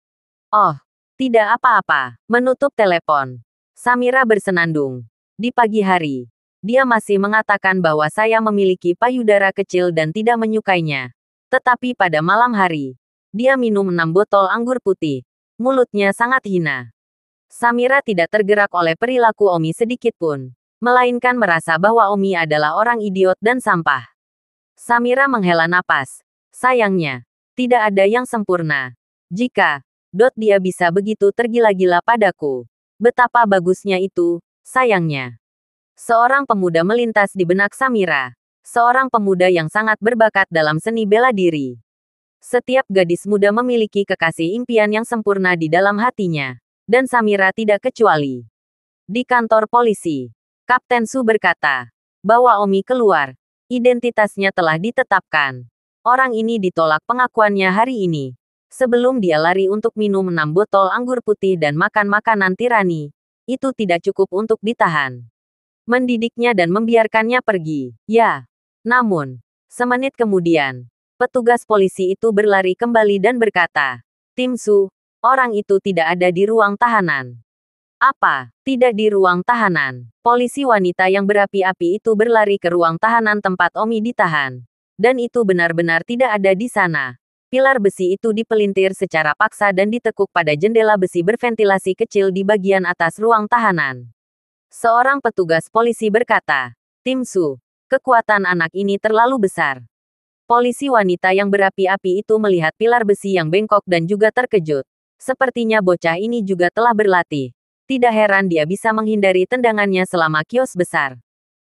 Oh, tidak apa-apa. Menutup telepon. Samira bersenandung. Di pagi hari, dia masih mengatakan bahwa saya memiliki payudara kecil dan tidak menyukainya. Tetapi pada malam hari, dia minum 6 botol anggur putih. Mulutnya sangat hina. Samira tidak tergerak oleh perilaku Omi sedikit pun, melainkan merasa bahwa Omi adalah orang idiot dan sampah. Samira menghela napas. Sayangnya, tidak ada yang sempurna. Jika dia bisa begitu tergila-gila padaku. Betapa bagusnya itu, sayangnya. Seorang pemuda melintas di benak Samira. Seorang pemuda yang sangat berbakat dalam seni bela diri. Setiap gadis muda memiliki kekasih impian yang sempurna di dalam hatinya. Dan Samira tidak kecuali. Di kantor polisi, Kapten Su berkata bahwa Omi keluar. Identitasnya telah ditetapkan. Orang ini ditolak pengakuannya hari ini. Sebelum dia lari untuk minum 6 botol anggur putih dan makan makanan tirani. Itu tidak cukup untuk ditahan. Mendidiknya dan membiarkannya pergi. Ya. Namun, semenit kemudian, petugas polisi itu berlari kembali dan berkata, Tim Su, orang itu tidak ada di ruang tahanan. Apa? Tidak di ruang tahanan. Polisi wanita yang berapi-api itu berlari ke ruang tahanan tempat Omi ditahan. Dan itu benar-benar tidak ada di sana. Pilar besi itu dipelintir secara paksa dan ditekuk pada jendela besi berventilasi kecil di bagian atas ruang tahanan. Seorang petugas polisi berkata, Tim Su, kekuatan anak ini terlalu besar. Polisi wanita yang berapi-api itu melihat pilar besi yang bengkok dan juga terkejut. Sepertinya bocah ini juga telah berlatih. Tidak heran dia bisa menghindari tendangannya selama kios besar.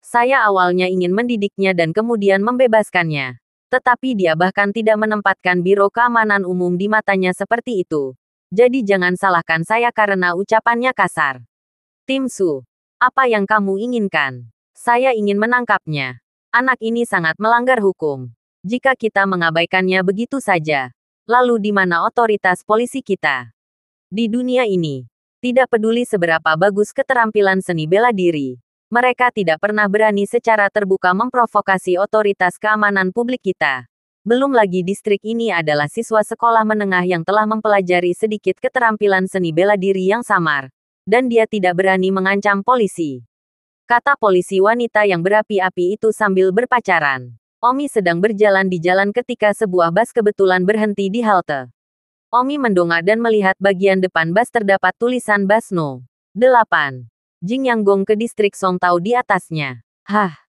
Saya awalnya ingin mendidiknya dan kemudian membebaskannya. Tetapi dia bahkan tidak menempatkan Biro Keamanan Umum di matanya seperti itu. Jadi jangan salahkan saya karena ucapannya kasar. Tim Su, apa yang kamu inginkan? Saya ingin menangkapnya. Anak ini sangat melanggar hukum. Jika kita mengabaikannya begitu saja, lalu di mana otoritas polisi kita? Di dunia ini, tidak peduli seberapa bagus keterampilan seni bela diri, mereka tidak pernah berani secara terbuka memprovokasi otoritas keamanan publik kita. Belum lagi distrik ini adalah siswa sekolah menengah yang telah mempelajari sedikit keterampilan seni bela diri yang samar, dan dia tidak berani mengancam polisi. Kata polisi wanita yang berapi-api itu sambil berpacaran. Omi sedang berjalan di jalan ketika sebuah bus kebetulan berhenti di halte. Omi mendongak dan melihat bagian depan bus terdapat tulisan bus No. 8. Jingyanggong ke distrik Songtao di atasnya.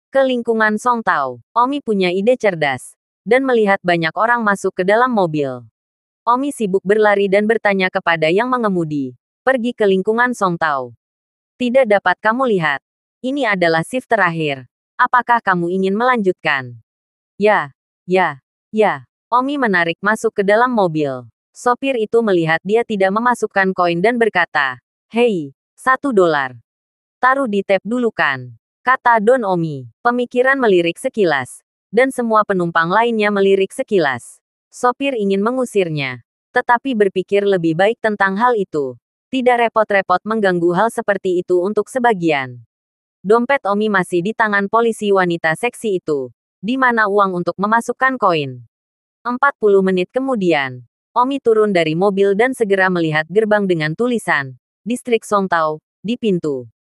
Ke lingkungan Songtao. Omi punya ide cerdas. Dan melihat banyak orang masuk ke dalam mobil. Omi sibuk berlari dan bertanya kepada yang mengemudi. Pergi ke lingkungan Songtao. Tidak dapat kamu lihat. Ini adalah shift terakhir. Apakah kamu ingin melanjutkan? Ya. Omi menarik masuk ke dalam mobil. Sopir itu melihat dia tidak memasukkan koin dan berkata, Hei, $1. Taruh di tap dulu kan? Kata Don Omi. Pemikiran melirik sekilas. Dan semua penumpang lainnya melirik sekilas. Sopir ingin mengusirnya. Tetapi berpikir lebih baik tentang hal itu. Tidak repot-repot mengganggu hal seperti itu untuk sebagian. Dompet Omi masih di tangan polisi wanita seksi itu. Di mana uang untuk memasukkan koin. 40 menit kemudian, Omi turun dari mobil dan segera melihat gerbang dengan tulisan, Distrik Songtao, di pintu.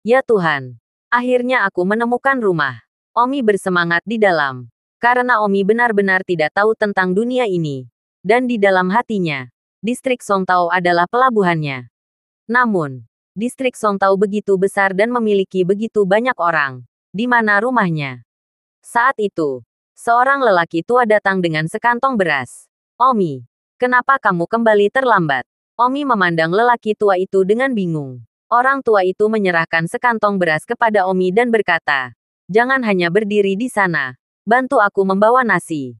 Ya Tuhan, akhirnya aku menemukan rumah. Omi bersemangat di dalam. Karena Omi benar-benar tidak tahu tentang dunia ini. Dan di dalam hatinya, Distrik Songtao adalah pelabuhannya. Namun, Distrik Songtao begitu besar dan memiliki begitu banyak orang. Di mana rumahnya? Saat itu, seorang lelaki tua datang dengan sekantong beras. Omi, kenapa kamu kembali terlambat? Omi memandang lelaki tua itu dengan bingung. Orang tua itu menyerahkan sekantong beras kepada Omi dan berkata, "Jangan hanya berdiri di sana. Bantu aku membawa nasi."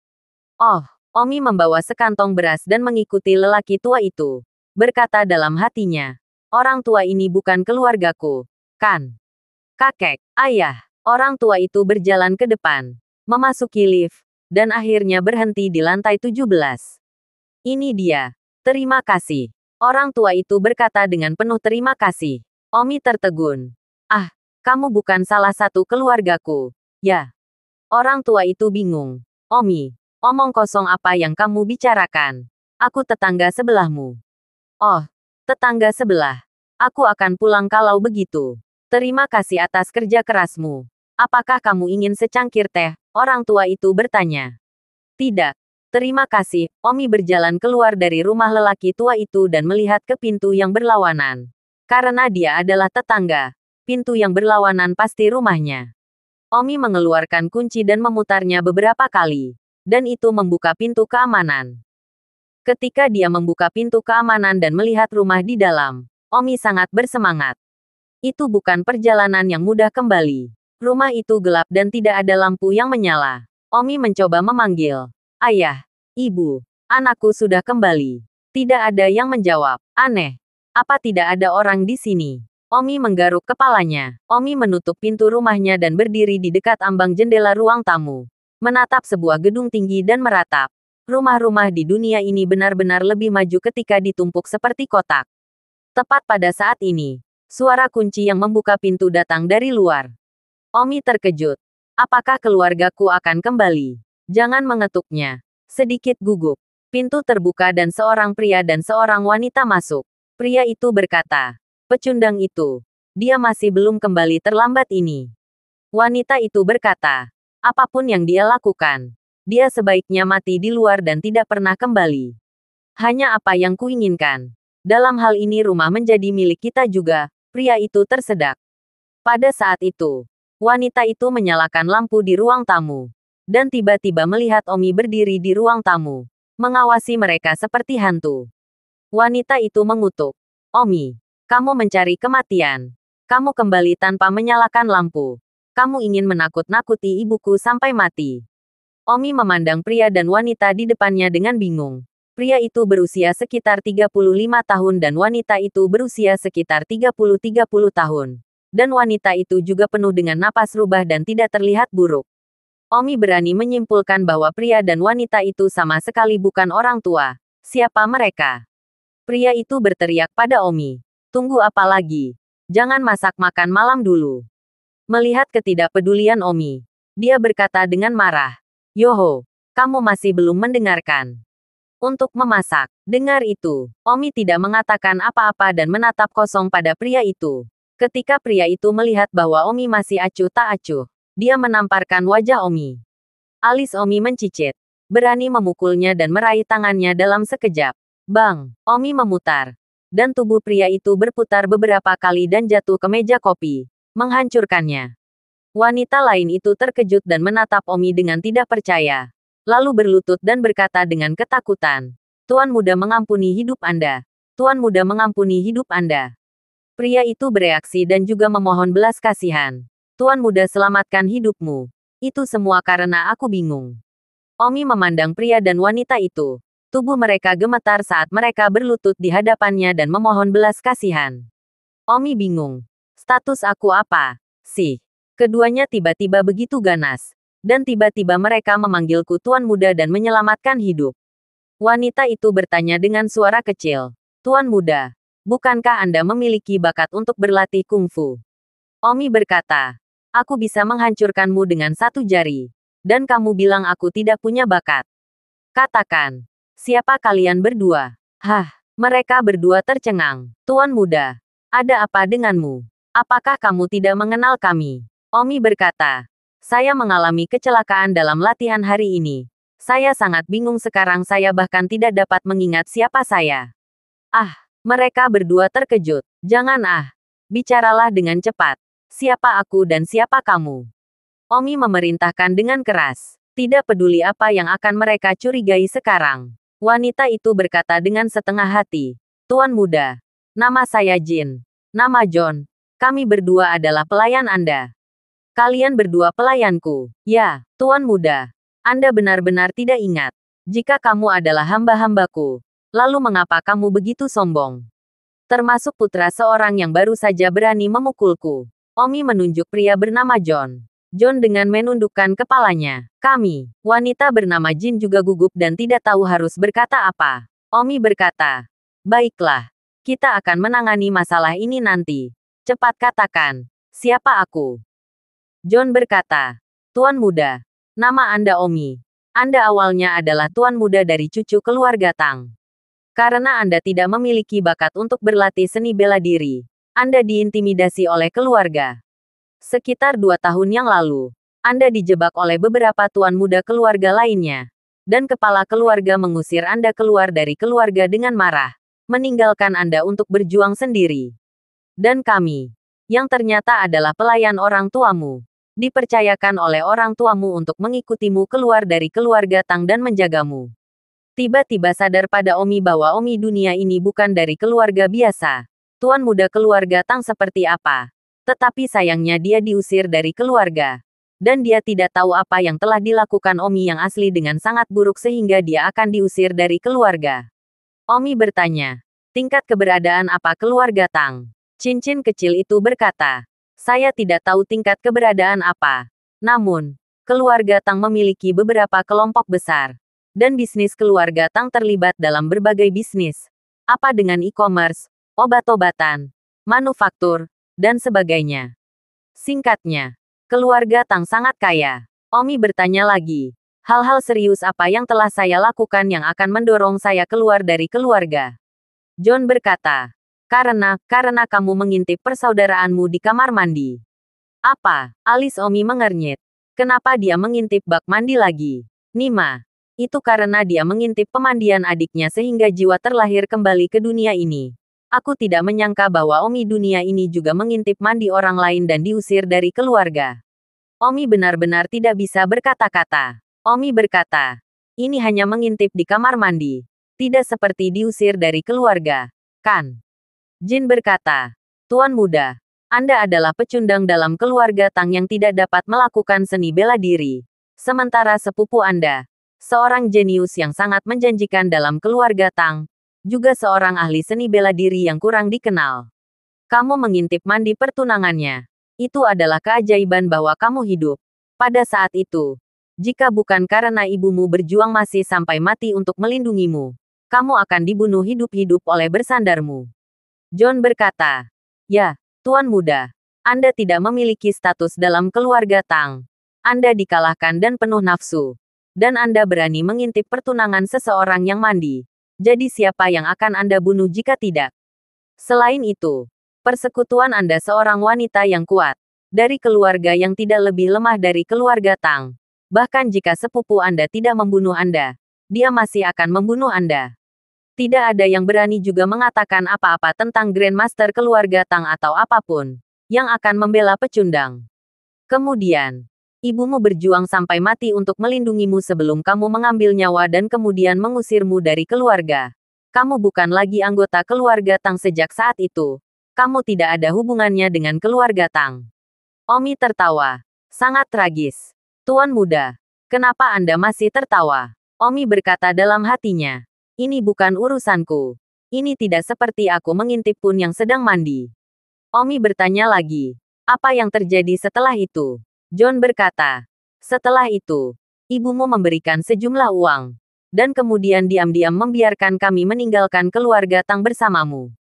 Oh, Omi membawa sekantong beras dan mengikuti lelaki tua itu. Berkata dalam hatinya, "Orang tua ini bukan keluargaku, kan?" Kakek, ayah, orang tua itu berjalan ke depan, memasuki lift, dan akhirnya berhenti di lantai 17. Ini dia. Terima kasih. Orang tua itu berkata dengan penuh terima kasih. Omi tertegun. Ah, kamu bukan salah satu keluargaku. Ya. Orang tua itu bingung. Omi, omong kosong apa yang kamu bicarakan? Aku tetangga sebelahmu. Oh, tetangga sebelah. Aku akan pulang kalau begitu. Terima kasih atas kerja kerasmu. Apakah kamu ingin secangkir teh? Orang tua itu bertanya. Tidak. Terima kasih. Omi berjalan keluar dari rumah lelaki tua itu dan melihat ke pintu yang berlawanan. Karena dia adalah tetangga. Pintu yang berlawanan pasti rumahnya. Omi mengeluarkan kunci dan memutarnya beberapa kali. Dan itu membuka pintu keamanan. Ketika dia membuka pintu keamanan dan melihat rumah di dalam, Omi sangat bersemangat. Itu bukan perjalanan yang mudah kembali. Rumah itu gelap dan tidak ada lampu yang menyala. Omi mencoba memanggil, "Ayah, Ibu, anakku sudah kembali." Tidak ada yang menjawab. Aneh. Apa tidak ada orang di sini? Omi menggaruk kepalanya. Omi menutup pintu rumahnya dan berdiri di dekat ambang jendela ruang tamu. Menatap sebuah gedung tinggi dan meratap. Rumah-rumah di dunia ini benar-benar lebih maju ketika ditumpuk seperti kotak. Tepat pada saat ini, suara kunci yang membuka pintu datang dari luar. Omi terkejut. Apakah keluargaku akan kembali? Jangan mengetuknya. Sedikit gugup. Pintu terbuka dan seorang pria dan seorang wanita masuk. Pria itu berkata, "Pecundang itu. Dia masih belum kembali terlambat ini." Wanita itu berkata, "Apapun yang dia lakukan, dia sebaiknya mati di luar dan tidak pernah kembali. Hanya apa yang kuinginkan. Dalam hal ini rumah menjadi milik kita juga." Pria itu tersedak. Pada saat itu, wanita itu menyalakan lampu di ruang tamu. Dan tiba-tiba melihat Omi berdiri di ruang tamu. Mengawasi mereka seperti hantu. Wanita itu mengutuk. "Omi, kamu mencari kematian. Kamu kembali tanpa menyalakan lampu. Kamu ingin menakut-nakuti ibuku sampai mati." Omi memandang pria dan wanita di depannya dengan bingung. Pria itu berusia sekitar 35 tahun dan wanita itu berusia sekitar 30-30 tahun. Dan wanita itu juga penuh dengan napas rubah dan tidak terlihat buruk. Omi berani menyimpulkan bahwa pria dan wanita itu sama sekali bukan orang tua. Siapa mereka? Pria itu berteriak pada Omi. "Tunggu apa lagi? Jangan masak makan malam dulu." Melihat ketidakpedulian Omi, dia berkata dengan marah, "Yoho, kamu masih belum mendengarkan. Untuk memasak." Dengar itu, Omi tidak mengatakan apa-apa dan menatap kosong pada pria itu. Ketika pria itu melihat bahwa Omi masih acuh tak acuh, dia menamparkan wajah Omi. Alis Omi mencicit. Berani memukulnya dan meraih tangannya dalam sekejap. Bang! Omi memutar. Dan tubuh pria itu berputar beberapa kali dan jatuh ke meja kopi. Menghancurkannya. Wanita lain itu terkejut dan menatap Omi dengan tidak percaya. Lalu berlutut dan berkata dengan ketakutan. "Tuan Muda mengampuni hidup Anda. Tuan Muda mengampuni hidup Anda." Pria itu bereaksi dan juga memohon belas kasihan. "Tuan Muda selamatkan hidupmu. Itu semua karena aku bingung." Omi memandang pria dan wanita itu. Tubuh mereka gemetar saat mereka berlutut di hadapannya dan memohon belas kasihan. Omi bingung. Status aku apa sih? Keduanya tiba-tiba begitu ganas. Dan tiba-tiba mereka memanggilku Tuan Muda dan menyelamatkan hidup. Wanita itu bertanya dengan suara kecil. Tuan muda, bukankah Anda memiliki bakat untuk berlatih kungfu? Omi berkata, aku bisa menghancurkanmu dengan satu jari. Dan kamu bilang aku tidak punya bakat. Katakan, siapa kalian berdua? Hah, mereka berdua tercengang. Tuan muda, ada apa denganmu? Apakah kamu tidak mengenal kami? Omi berkata, saya mengalami kecelakaan dalam latihan hari ini. Saya sangat bingung sekarang, saya bahkan tidak dapat mengingat siapa saya. Ah, mereka berdua terkejut. Jangan bicaralah dengan cepat. Siapa aku dan siapa kamu? Omi memerintahkan dengan keras. Tidak peduli apa yang akan mereka curigai sekarang. Wanita itu berkata dengan setengah hati. Tuan muda, nama saya Jin. Nama John. Kami berdua adalah pelayan Anda. Kalian berdua pelayanku. Ya, Tuan muda. Anda benar-benar tidak ingat. Jika kamu adalah hamba-hambaku, lalu mengapa kamu begitu sombong? Termasuk putra seorang yang baru saja berani memukulku. Omi menunjuk pria bernama John. John dengan menundukkan kepalanya. Kami, wanita bernama Jin juga gugup dan tidak tahu harus berkata apa. Omi berkata, baiklah, kita akan menangani masalah ini nanti. Cepat katakan, siapa aku? John berkata, Tuan muda, nama Anda Omi. Anda awalnya adalah tuan muda dari cucu keluarga Tang. Karena Anda tidak memiliki bakat untuk berlatih seni bela diri, Anda diintimidasi oleh keluarga. Sekitar 2 tahun yang lalu, Anda dijebak oleh beberapa tuan muda keluarga lainnya. Dan kepala keluarga mengusir Anda keluar dari keluarga dengan marah, meninggalkan Anda untuk berjuang sendiri. Dan kami, yang ternyata adalah pelayan orang tuamu, dipercayakan oleh orang tuamu untuk mengikutimu keluar dari keluarga Tang dan menjagamu. Tiba-tiba sadar pada Omi bahwa Omi dunia ini bukan dari keluarga biasa. Tuan muda keluarga Tang seperti apa? Tetapi sayangnya dia diusir dari keluarga. Dan dia tidak tahu apa yang telah dilakukan Omi yang asli dengan sangat buruk sehingga dia akan diusir dari keluarga. Omi bertanya, tingkat keberadaan apa keluarga Tang? Cincin kecil itu berkata, saya tidak tahu tingkat keberadaan apa. Namun, keluarga Tang memiliki beberapa kelompok besar. Dan bisnis keluarga Tang terlibat dalam berbagai bisnis. Apa dengan e-commerce, obat-obatan, manufaktur, dan sebagainya. Singkatnya, keluarga Tang sangat kaya. Omi bertanya lagi, hal-hal serius apa yang telah saya lakukan yang akan mendorong saya keluar dari keluarga? John berkata, karena kamu mengintip persaudaraanmu di kamar mandi. Apa? Alis Omi mengernyit. Kenapa dia mengintip bak mandi lagi? Nima. Itu karena dia mengintip pemandian adiknya sehingga jiwa terlahir kembali ke dunia ini. Aku tidak menyangka bahwa Omi dunia ini juga mengintip mandi orang lain dan diusir dari keluarga. Omi benar-benar tidak bisa berkata-kata. Omi berkata, ini hanya mengintip di kamar mandi. Tidak seperti diusir dari keluarga, kan? Jin berkata, Tuan muda, Anda adalah pecundang dalam keluarga Tang yang tidak dapat melakukan seni bela diri. Sementara sepupu Anda, seorang jenius yang sangat menjanjikan dalam keluarga Tang, juga seorang ahli seni bela diri yang kurang dikenal. Kamu mengintip mandi pertunangannya. Itu adalah keajaiban bahwa kamu hidup. Pada saat itu, jika bukan karena ibumu berjuang masih sampai mati untuk melindungimu, kamu akan dibunuh hidup-hidup oleh bersandarmu. John berkata, ya, Tuan muda, Anda tidak memiliki status dalam keluarga Tang. Anda dikalahkan dan penuh nafsu. Dan Anda berani mengintip pertunangan seseorang yang mandi. Jadi siapa yang akan Anda bunuh jika tidak? Selain itu, persekutuan Anda seorang wanita yang kuat, dari keluarga yang tidak lebih lemah dari keluarga Tang. Bahkan jika sepupu Anda tidak membunuh Anda, dia masih akan membunuh Anda. Tidak ada yang berani juga mengatakan apa-apa tentang Grandmaster keluarga Tang atau apapun, yang akan membela pecundang. Kemudian, ibumu berjuang sampai mati untuk melindungimu sebelum kamu mengambil nyawa dan kemudian mengusirmu dari keluarga. Kamu bukan lagi anggota keluarga Tang sejak saat itu. Kamu tidak ada hubungannya dengan keluarga Tang. Omi tertawa. Sangat tragis. Tuan muda, kenapa Anda masih tertawa? Omi berkata dalam hatinya. Ini bukan urusanku. Ini tidak seperti aku mengintip pun yang sedang mandi. Omi bertanya lagi. Apa yang terjadi setelah itu? John berkata, setelah itu, ibumu memberikan sejumlah uang. Dan kemudian diam-diam membiarkan kami meninggalkan keluarga Tang bersamamu.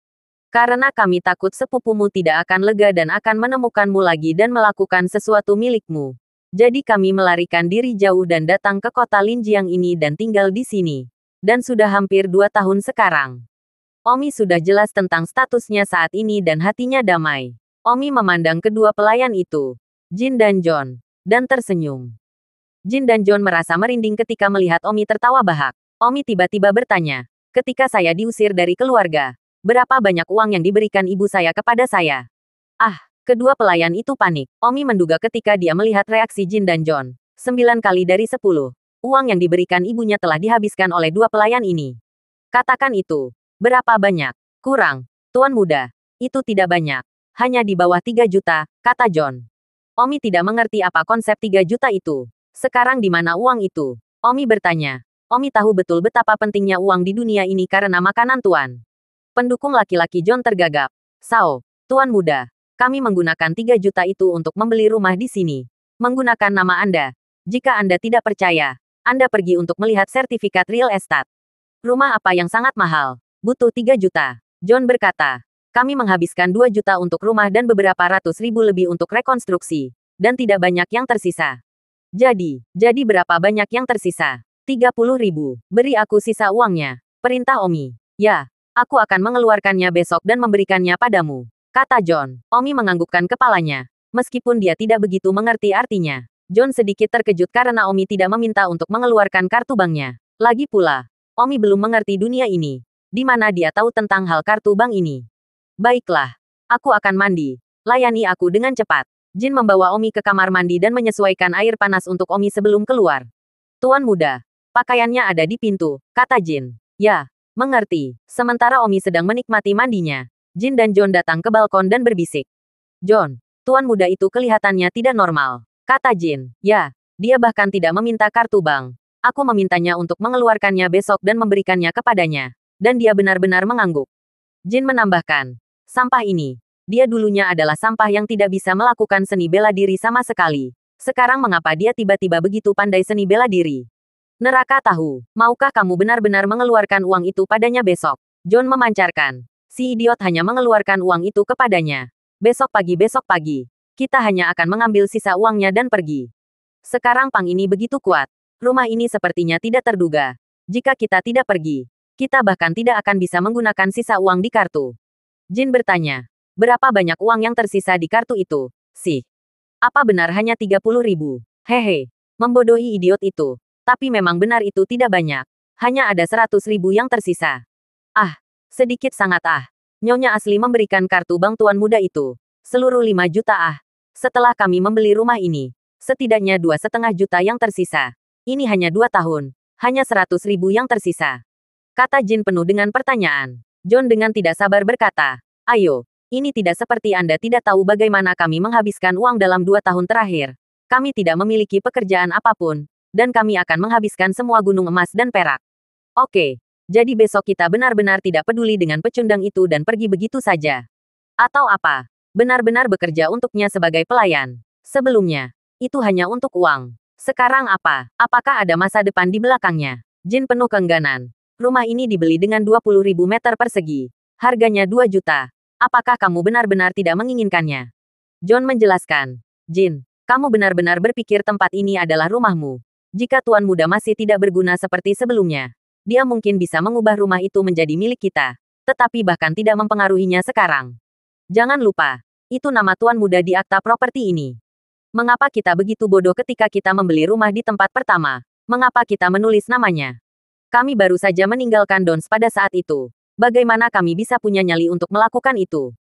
Karena kami takut sepupumu tidak akan lega dan akan menemukanmu lagi dan melakukan sesuatu milikmu. Jadi kami melarikan diri jauh dan datang ke kota Linjiang ini dan tinggal di sini. Dan sudah hampir 2 tahun sekarang. Omi sudah jelas tentang statusnya saat ini dan hatinya damai. Omi memandang kedua pelayan itu, Jin dan John, dan tersenyum. Jin dan John merasa merinding ketika melihat Omi tertawa bahak. Omi tiba-tiba bertanya, ketika saya diusir dari keluarga, berapa banyak uang yang diberikan ibu saya kepada saya? Ah, kedua pelayan itu panik. Omi menduga ketika dia melihat reaksi Jin dan John. 9 kali dari 10. Uang yang diberikan ibunya telah dihabiskan oleh dua pelayan ini. Katakan itu. Berapa banyak? Kurang. Tuan muda. Itu tidak banyak. Hanya di bawah 3 juta, kata John. Omi tidak mengerti apa konsep 3 juta itu. Sekarang di mana uang itu? Omi bertanya. Omi tahu betul betapa pentingnya uang di dunia ini karena makanan tuan. Pendukung laki-laki John tergagap. Sao, tuan muda. Kami menggunakan 3 juta itu untuk membeli rumah di sini. Menggunakan nama Anda. Jika Anda tidak percaya, Anda pergi untuk melihat sertifikat real estate. Rumah apa yang sangat mahal? Butuh 3 juta. John berkata. Kami menghabiskan 2 juta untuk rumah dan beberapa ratus ribu lebih untuk rekonstruksi. Dan tidak banyak yang tersisa. Jadi berapa banyak yang tersisa? 30 ribu. Beri aku sisa uangnya. Perintah Omi. Ya, aku akan mengeluarkannya besok dan memberikannya padamu. Kata John. Omi menganggukkan kepalanya. Meskipun dia tidak begitu mengerti artinya. John sedikit terkejut karena Omi tidak meminta untuk mengeluarkan kartu banknya. Lagi pula, Omi belum mengerti dunia ini. Di mana dia tahu tentang hal kartu bank ini. Baiklah, aku akan mandi. Layani aku dengan cepat. Jin membawa Omi ke kamar mandi dan menyesuaikan air panas untuk Omi sebelum keluar. Tuan muda, pakaiannya ada di pintu, kata Jin. Ya, mengerti. Sementara Omi sedang menikmati mandinya, Jin dan John datang ke balkon dan berbisik. John, tuan muda itu kelihatannya tidak normal, kata Jin. Ya, dia bahkan tidak meminta kartu bank. Aku memintanya untuk mengeluarkannya besok dan memberikannya kepadanya. Dan dia benar-benar mengangguk. Jin menambahkan, sampah ini. Dia dulunya adalah sampah yang tidak bisa melakukan seni bela diri sama sekali. Sekarang mengapa dia tiba-tiba begitu pandai seni bela diri? Neraka tahu, maukah kamu benar-benar mengeluarkan uang itu padanya besok? John memancarkan. Si idiot hanya mengeluarkan uang itu kepadanya. Besok pagi, kita hanya akan mengambil sisa uangnya dan pergi. Sekarang pang ini begitu kuat. Rumah ini sepertinya tidak terduga. Jika kita tidak pergi, kita bahkan tidak akan bisa menggunakan sisa uang di kartu. Jin bertanya, berapa banyak uang yang tersisa di kartu itu? Sih. Apa benar hanya 30 ribu? Hehe. Membodohi idiot itu. Tapi memang benar itu tidak banyak. Hanya ada 100 ribu yang tersisa. Ah, sedikit sangat ah. Nyonya asli memberikan kartu bank tuan muda itu. Seluruh 5 juta ah. Setelah kami membeli rumah ini, setidaknya 2,5 juta yang tersisa. Ini hanya 2 tahun. Hanya 100 ribu yang tersisa. Kata Jin penuh dengan pertanyaan. John dengan tidak sabar berkata, ayo, ini tidak seperti Anda tidak tahu bagaimana kami menghabiskan uang dalam 2 tahun terakhir. Kami tidak memiliki pekerjaan apapun, dan kami akan menghabiskan semua gunung emas dan perak. Oke, jadi besok kita benar-benar tidak peduli dengan pecundang itu dan pergi begitu saja. Atau apa? Benar-benar bekerja untuknya sebagai pelayan. Sebelumnya, itu hanya untuk uang. Sekarang apa? Apakah ada masa depan di belakangnya? Jin penuh keengganan. Rumah ini dibeli dengan 20.000 meter persegi. Harganya 2 juta. Apakah kamu benar-benar tidak menginginkannya? John menjelaskan. Jin, kamu benar-benar berpikir tempat ini adalah rumahmu. Jika tuan muda masih tidak berguna seperti sebelumnya, dia mungkin bisa mengubah rumah itu menjadi milik kita. Tetapi bahkan tidak mempengaruhinya sekarang. Jangan lupa, itu nama tuan muda di akta properti ini. Mengapa kita begitu bodoh ketika kita membeli rumah di tempat pertama? Mengapa kita menulis namanya? Kami baru saja meninggalkan Dons pada saat itu. Bagaimana kami bisa punya nyali untuk melakukan itu?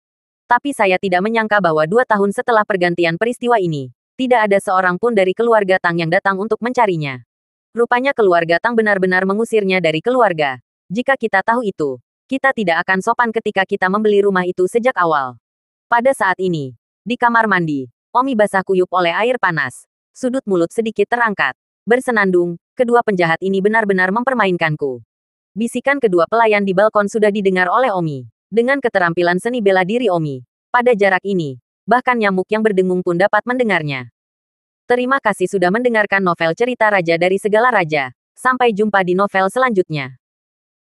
Tapi saya tidak menyangka bahwa 2 tahun setelah pergantian peristiwa ini, tidak ada seorang pun dari keluarga Tang yang datang untuk mencarinya. Rupanya keluarga Tang benar-benar mengusirnya dari keluarga. Jika kita tahu itu, kita tidak akan sopan ketika kita membeli rumah itu sejak awal. Pada saat ini, di kamar mandi, Omi basah kuyup oleh air panas. Sudut mulut sedikit terangkat. Bersenandung, kedua penjahat ini benar-benar mempermainkanku. Bisikan kedua pelayan di balkon sudah didengar oleh Omi. Dengan keterampilan seni bela diri Omi, pada jarak ini, bahkan nyamuk yang berdengung pun dapat mendengarnya. Terima kasih sudah mendengarkan novel cerita Raja dari Segala Raja. Sampai jumpa di novel selanjutnya.